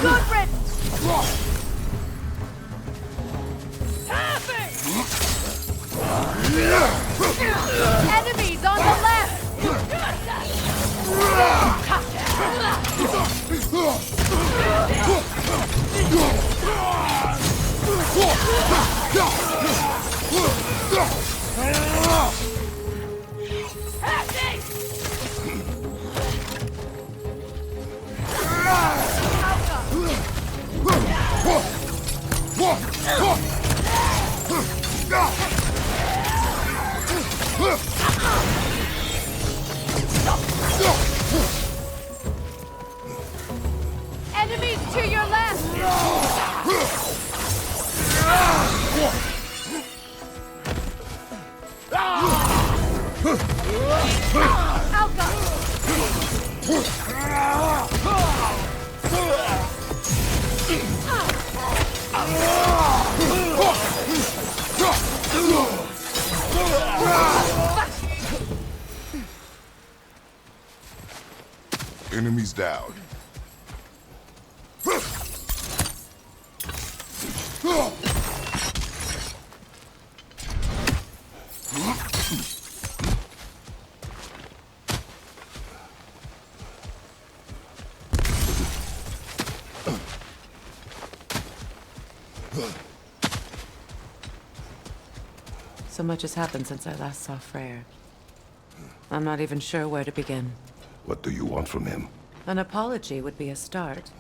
S1: Good riddance! Enemies on the left! Enemies to your left!
S3: Enemies down.
S1: So much has happened since I last saw Freya. I'm not even sure where to begin.
S3: What do you want from him?
S1: An apology would be a start.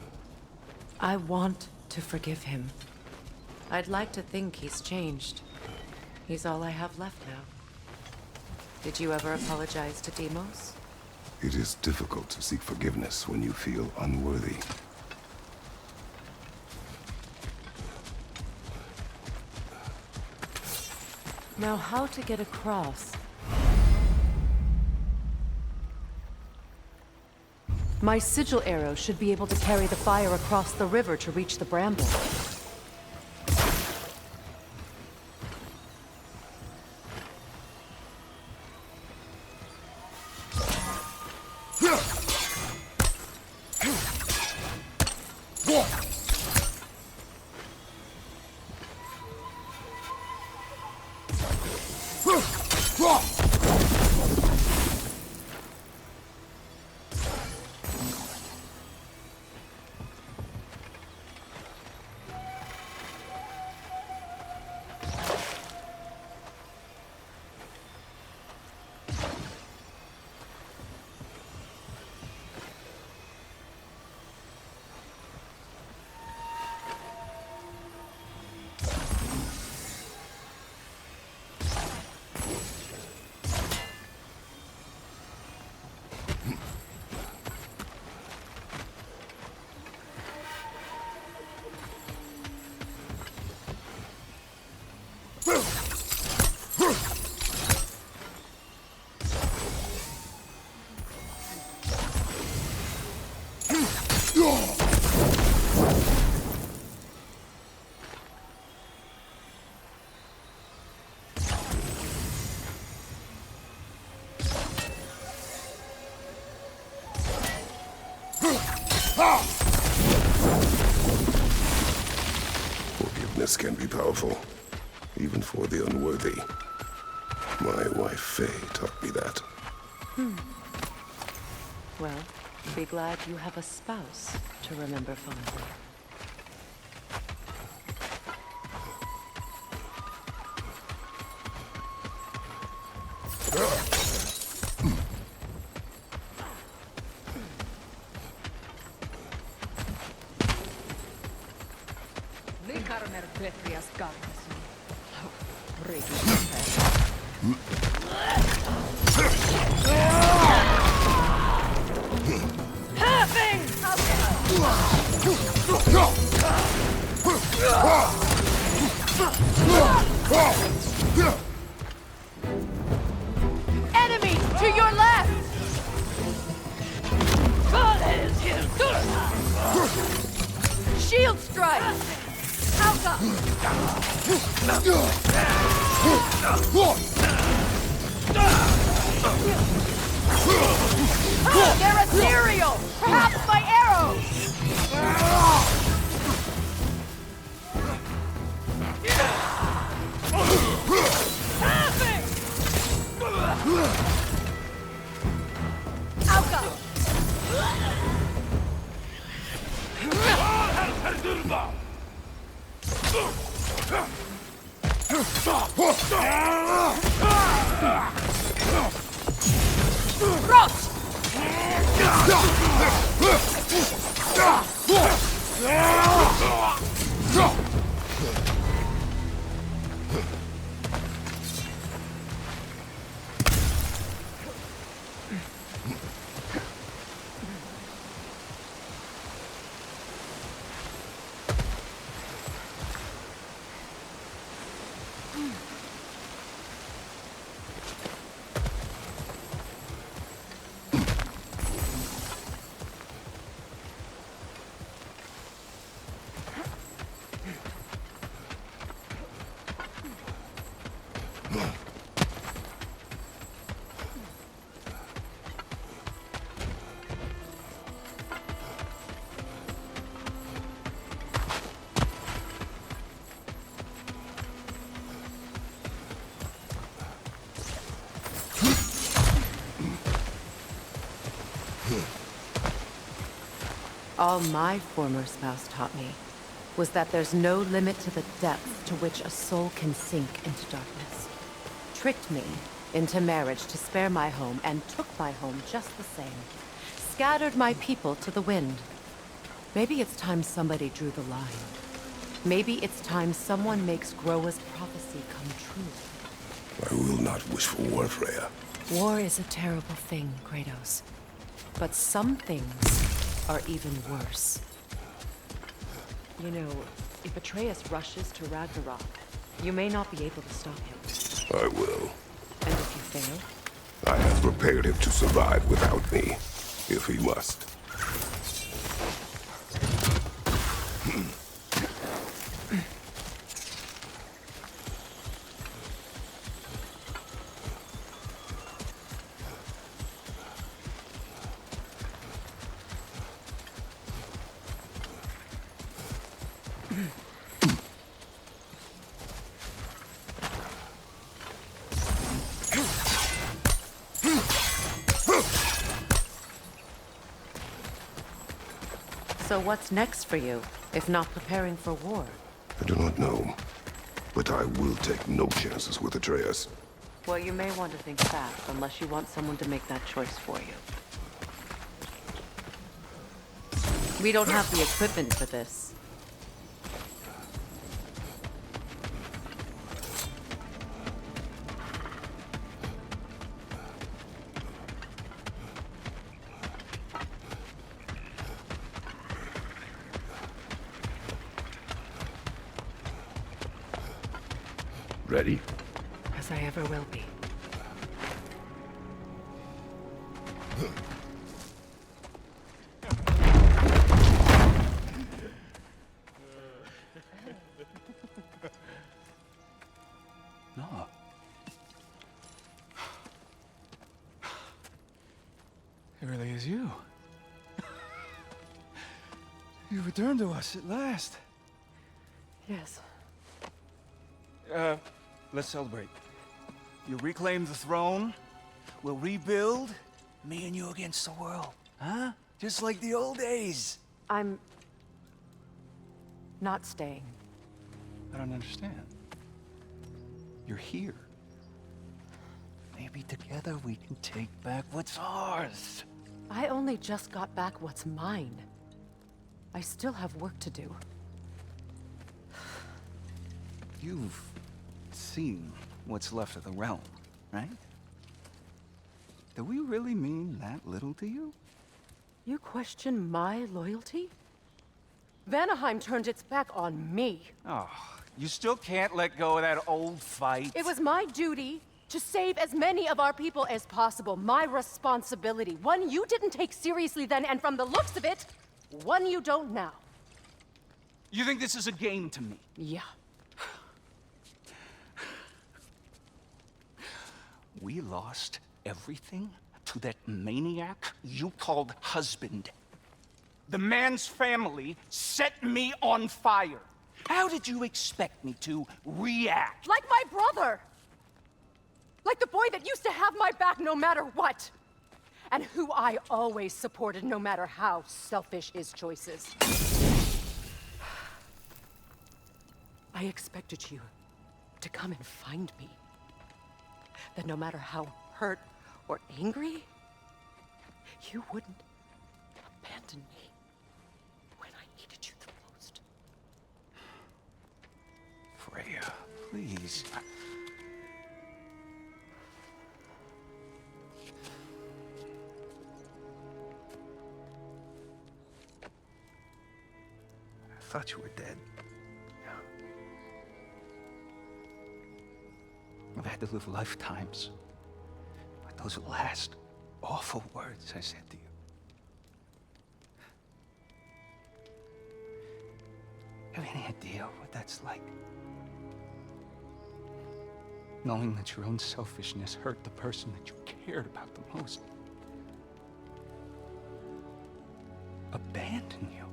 S1: I want to forgive him. I'd like to think he's changed. He's all I have left now. Did you ever apologize to Deimos?
S3: It is difficult to seek forgiveness when you feel unworthy.
S1: Now, how to get across? My sigil arrow should be able to carry the fire across the river to reach the bramble.
S3: Forgiveness can be powerful, even for the unworthy. My wife Faye taught me that.
S1: Well, be glad you have a spouse to remember fondly. Enemy to your left! Shield strike! They're ethereal! Perhaps my arrows! All my former spouse taught me was that there's no limit to the depth to which a soul can sink into darkness. Tricked me into marriage to spare my home and took my home just the same. Scattered my people to the wind. Maybe it's time somebody drew the line. Maybe it's time someone makes Groa's prophecy come true.
S3: I will not wish for war, Freya.
S1: War is a terrible thing, Kratos. But some things are even worse. You know, if Atreus rushes to Ragnarok, you may not be able to stop him.
S3: I will.
S1: And if you fail?
S3: I have prepared him to survive without me, if he must.
S1: So what's next for you, if not preparing for war?
S3: I do not know, but I will take no chances with Atreus.
S1: Well, you may want to think fast, unless you want someone to make that choice for you. We don't have the equipment for this.
S3: Ready?
S1: As I ever will be.
S5: No. It really is you. You returned to us at last.
S1: Yes.
S5: Let's celebrate. You reclaim the throne, we'll rebuild, me and you against the world. Huh? Just like the old days.
S1: I'm... not staying.
S5: I don't understand. You're here. Maybe together we can take back what's ours.
S1: I only just got back what's mine. I still have work to do.
S8: You've seen what's left of the realm, right? Do we really mean that little to you?
S1: You question my loyalty? Vanaheim turned its back on me.
S8: Oh, you still can't let go of that old fight?
S1: It was my duty to save as many of our people as possible. My responsibility. One you didn't take seriously then, and from the looks of it, one you don't now.
S8: You think this is a game to me?
S1: Yeah.
S8: We lost everything to that maniac you called husband. The man's family set me on fire. How did you expect me to react?
S1: Like my brother! Like the boy that used to have my back no matter what! And who I always supported no matter how selfish his choices. I expected you to come and find me. That no matter how hurt or angry, you wouldn't abandon me when I needed you the most.
S8: Freya, please. I thought you were dead. I've had to live lifetimes with those last awful words I said to you. Have any idea what that's like? Knowing that your own selfishness hurt the person that you cared about the most. Abandon you.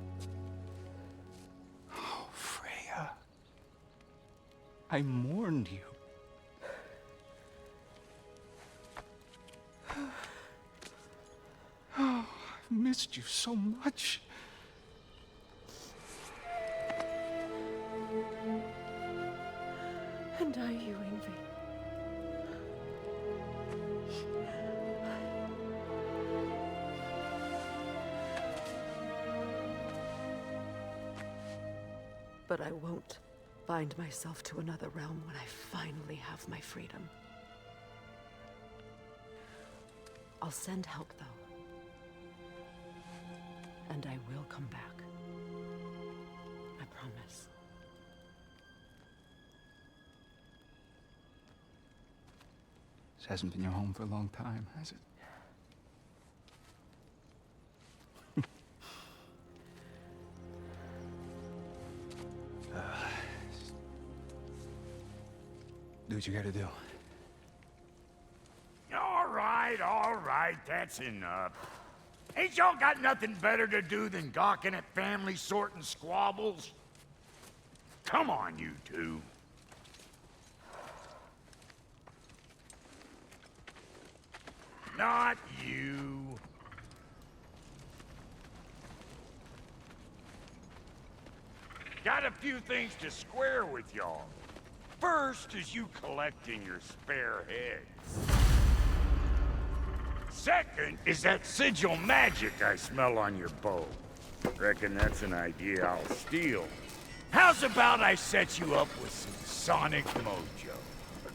S8: Oh, Freya. I mourned you. Oh, I've missed you so much.
S1: And I you, Ingvi. But I won't bind myself to another realm when I finally have my freedom. I'll send help, though. And I will come back. I promise.
S8: This hasn't been your home for a long time, has it? Do what you gotta do.
S4: All right, that's enough. Ain't y'all got nothing better to do than gawking at family sorting squabbles? Come on, you two. Not you. Got a few things to square with y'all. First is you collecting your spare heads. Second is that sigil magic I smell on your bow. Reckon that's an idea I'll steal. How's about I set you up with some sonic mojo?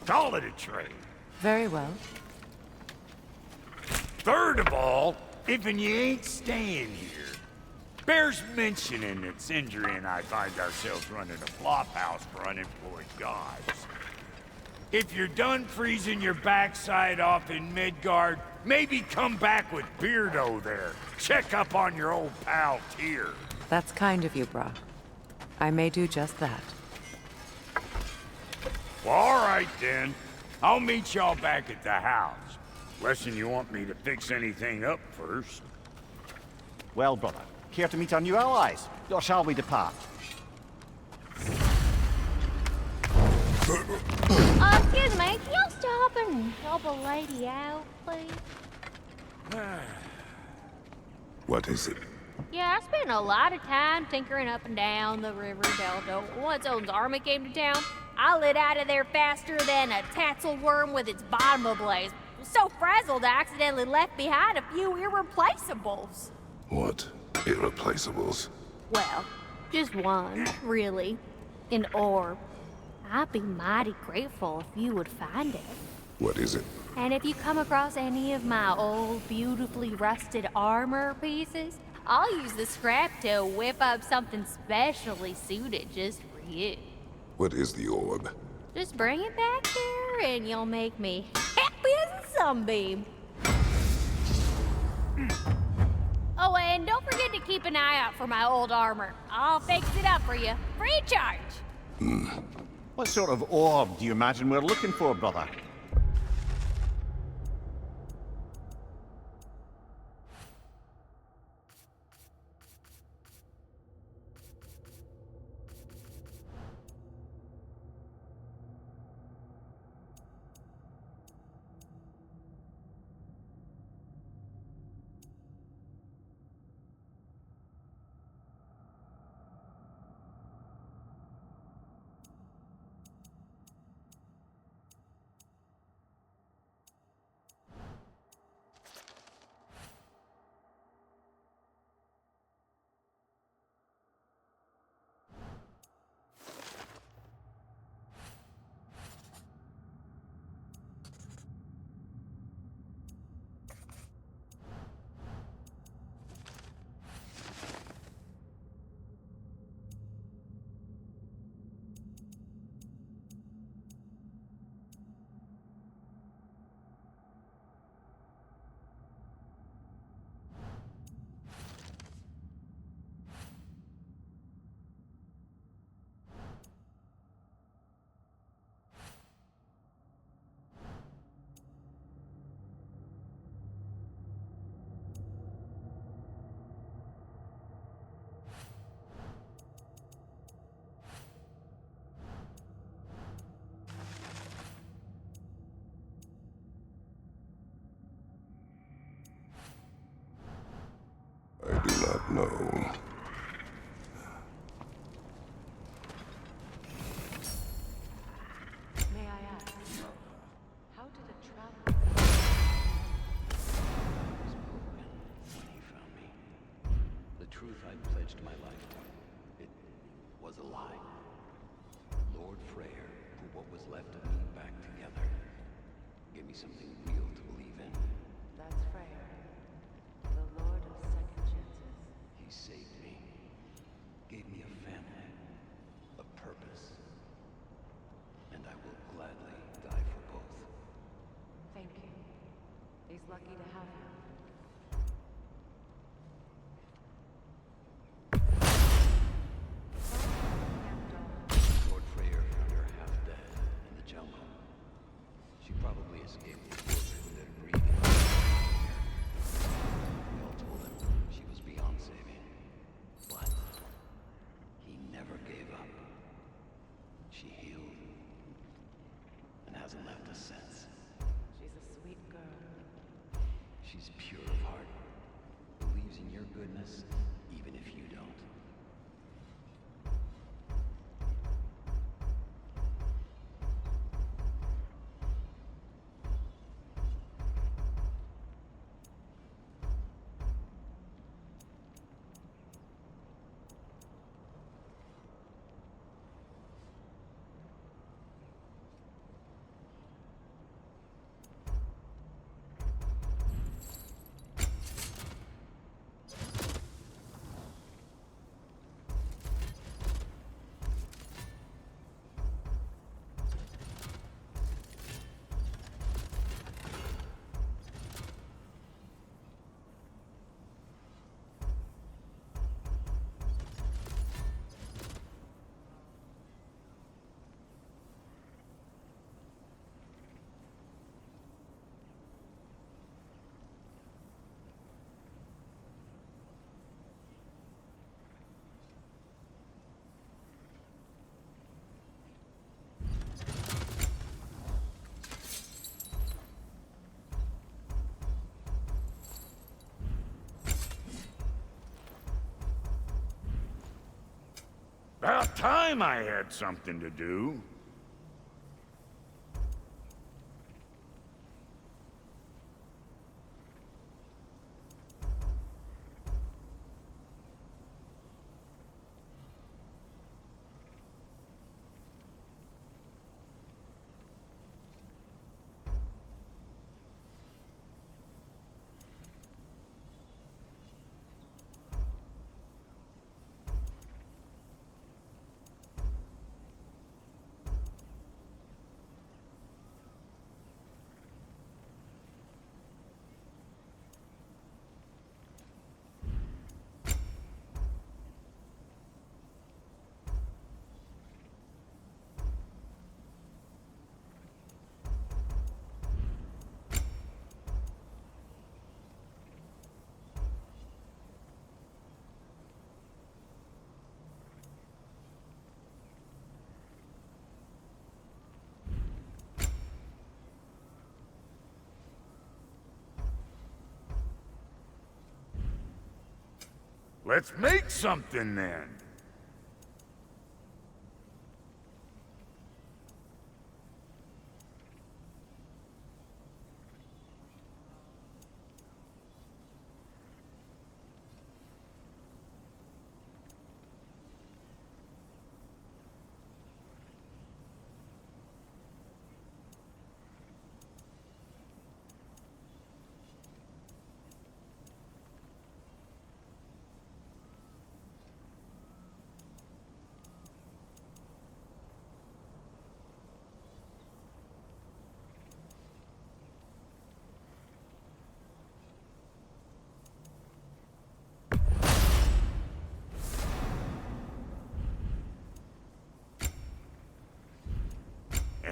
S4: Call it a trade.
S1: Very well.
S4: Third of all, if you ain't staying here, bears mentioning that Sindri and I find ourselves running a flophouse for unemployed gods. If you're done freezing your backside off in Midgard, maybe come back with Beardo there. Check up on your old pal Tyr.
S1: That's kind of you, Brock. I may do just that.
S4: Well, all right then. I'll meet y'all back at the house. Lesson you want me to fix anything up first.
S2: Well, brother, care to meet our new allies? Or shall we depart?
S6: Excuse me, can y'all stop and help a lady out, please?
S3: What is it?
S6: Yeah, I spent a lot of time tinkering up and down the river delta. Once Odin's army came to town, I lit out of there faster than a tassel worm with its bottom ablaze. So frazzled, I accidentally left behind a few irreplaceables.
S3: What irreplaceables?
S6: Well, just one, really. An orb. I'd be mighty grateful if you would find it.
S3: What is it?
S6: And if you come across any of my old, beautifully rusted armor pieces, I'll use the scrap to whip up something specially suited just for you.
S3: What is the orb?
S6: Just bring it back here and you'll make me happy as a sunbeam. Oh, and don't forget to keep an eye out for my old armor. I'll fix it up for you, free charge.
S2: What sort of orb do you imagine we're looking for, brother?
S3: I do not know.
S1: May I ask, how did a traveler...
S7: When he found me, the truth I'd pledged my life to, it was a lie. Lord Freya put what was left of me back together. Gave me something real to believe in.
S1: That's Freya, the Lord of Second Chances.
S7: He saved me. Gave me a family. A purpose. And I will gladly die for both.
S1: Thank you. He's lucky to have you.
S7: Lord Freya found her half dead in the jungle. She probably escaped the force with their breathing. We all told him she was beyond saving. But he never gave up. She healed and hasn't left us since.
S1: She's a sweet girl.
S7: She's pure of heart, believes in your goodness, even if you don't.
S4: About time I had something to do. Let's make something then.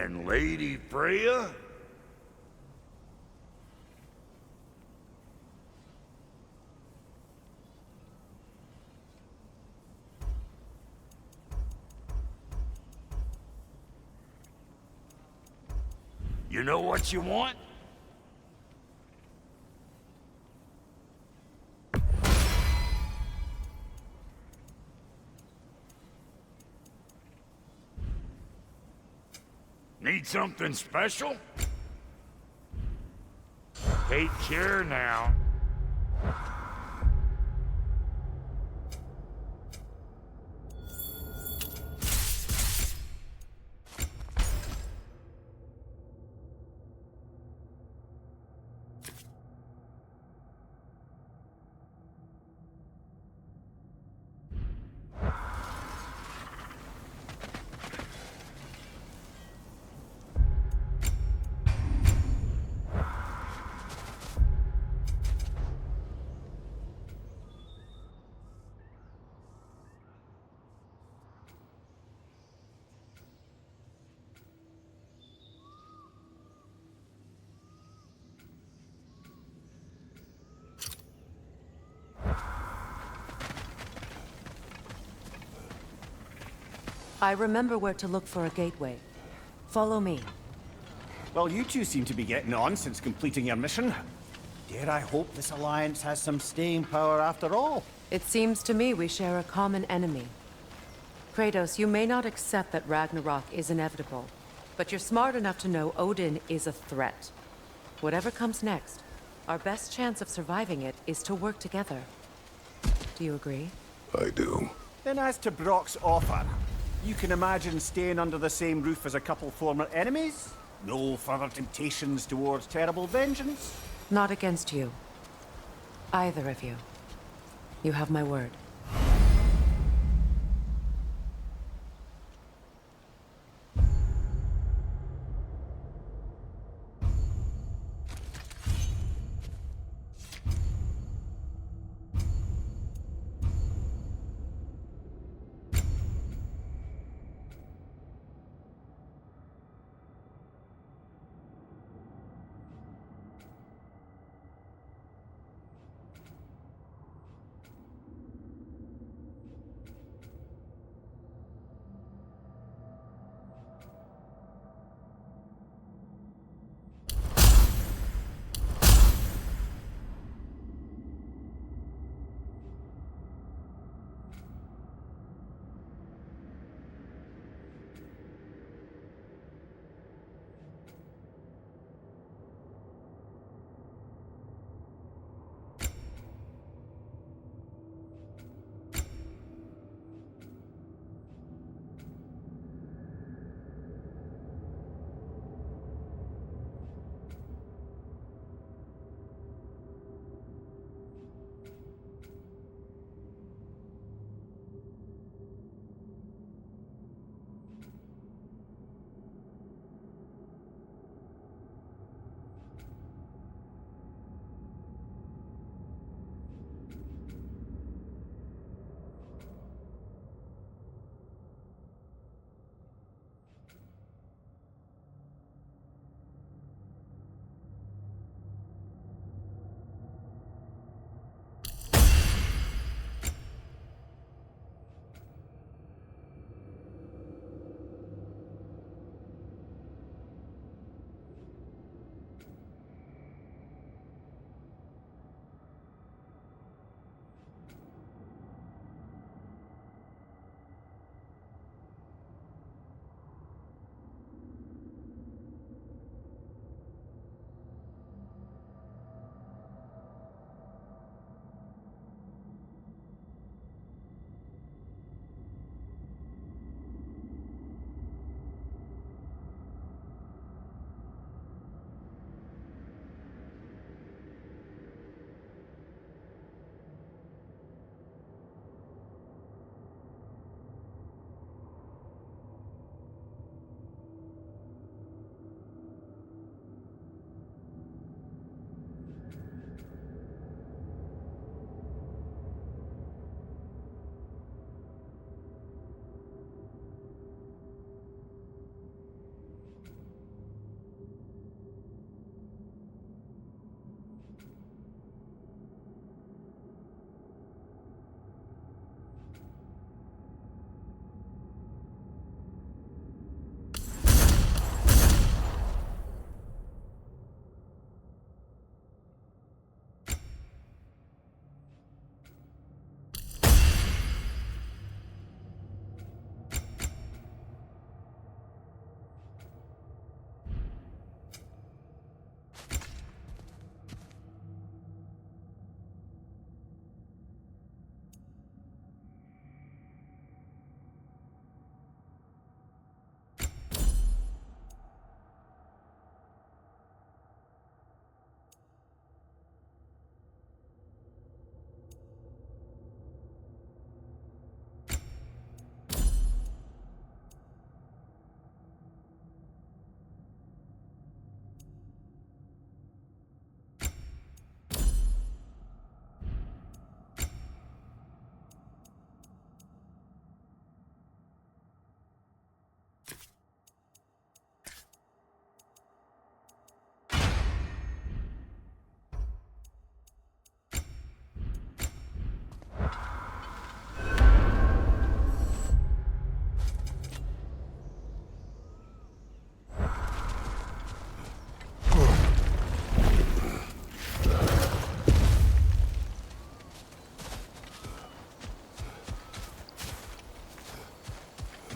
S4: And Lady Freya? You know what you want? Need something special? Take care now.
S1: I remember where to look for a gateway. Follow me.
S9: Well, you two seem to be getting on since completing your mission. Dare I hope this alliance has some staying power after all?
S1: It seems to me we share a common enemy. Kratos, you may not accept that Ragnarok is inevitable, but you're smart enough to know Odin is a threat. Whatever comes next, our best chance of surviving it is to work together. Do you agree?
S3: I do.
S9: Then as to Brock's offer, you can imagine staying under the same roof as a couple former enemies? No further temptations towards terrible vengeance?
S1: Not against you. Either of you. You have my word.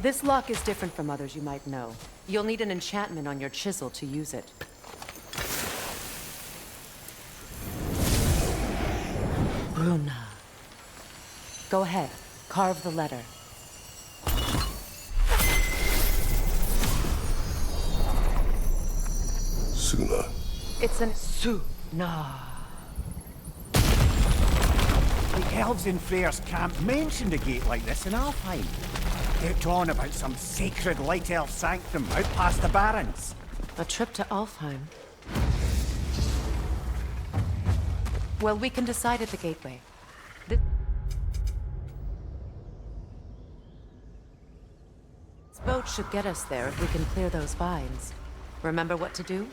S1: This lock is different from others you might know. You'll need an enchantment on your chisel to use it. Bruna. Go ahead. Carve the letter.
S3: Suna.
S1: It's an Suna.
S9: The elves in Freya's camp mentioned a gate like this in Alfheim. Kept on about some sacred light elf sanctum out past the Barrens.
S1: A trip to Alfheim. Well, we can decide at the gateway. This boat should get us there if we can clear those vines. Remember what to do?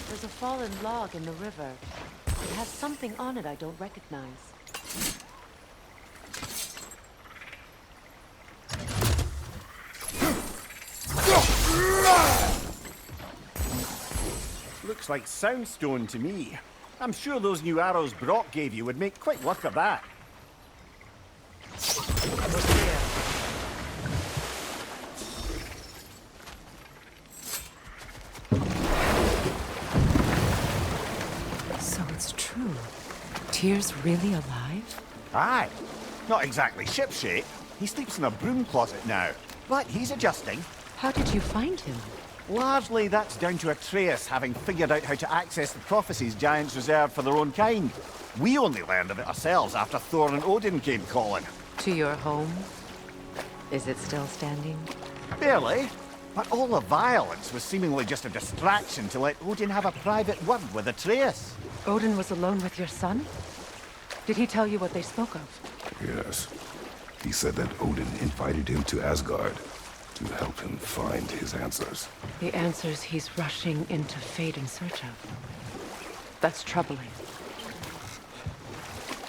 S1: There's a fallen log in the river. It has something on it I don't recognize.
S9: Looks like soundstone to me. I'm sure those new arrows Brock gave you would make quick work of that.
S1: So it's true. Tyr's really alive?
S9: Aye. Not exactly shipshape. He sleeps in a broom closet now. But he's adjusting.
S1: How did you find him?
S9: Largely, that's down to Atreus having figured out how to access the prophecies giants reserved for their own kind. We only learned of it ourselves after Thor and Odin came calling.
S1: To your home? Is it still standing?
S9: Barely. But all the violence was seemingly just a distraction to let Odin have a private word with Atreus.
S1: Odin was alone with your son? Did he tell you what they spoke of?
S3: Yes. He said that Odin invited him to Asgard to help him find his answers.
S1: The answers he's rushing into fate in search of. That's troubling.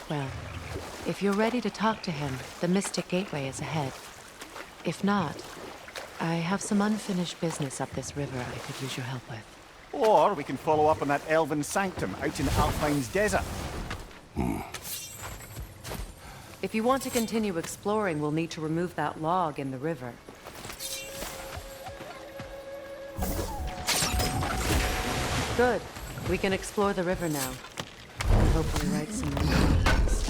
S1: Well, if you're ready to talk to him, the Mystic Gateway is ahead. If not, I have some unfinished business up this river I could use your help with.
S9: Or we can follow up on that elven sanctum out in Alfheim's desert.
S1: If you want to continue exploring, we'll need to remove that log in the river. Good. We can explore the river now. And hopefully write some new poems.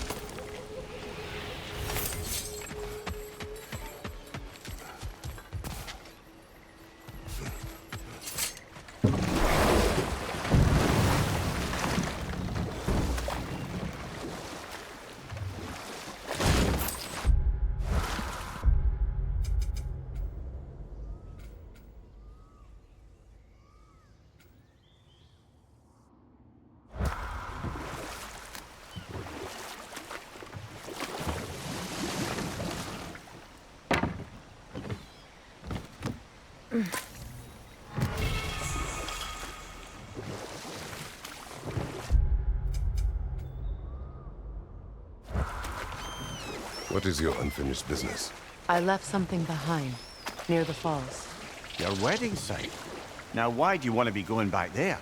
S3: What is your unfinished business?
S1: I left something behind, near the falls.
S9: Your wedding site. Now, why do you want to be going back there?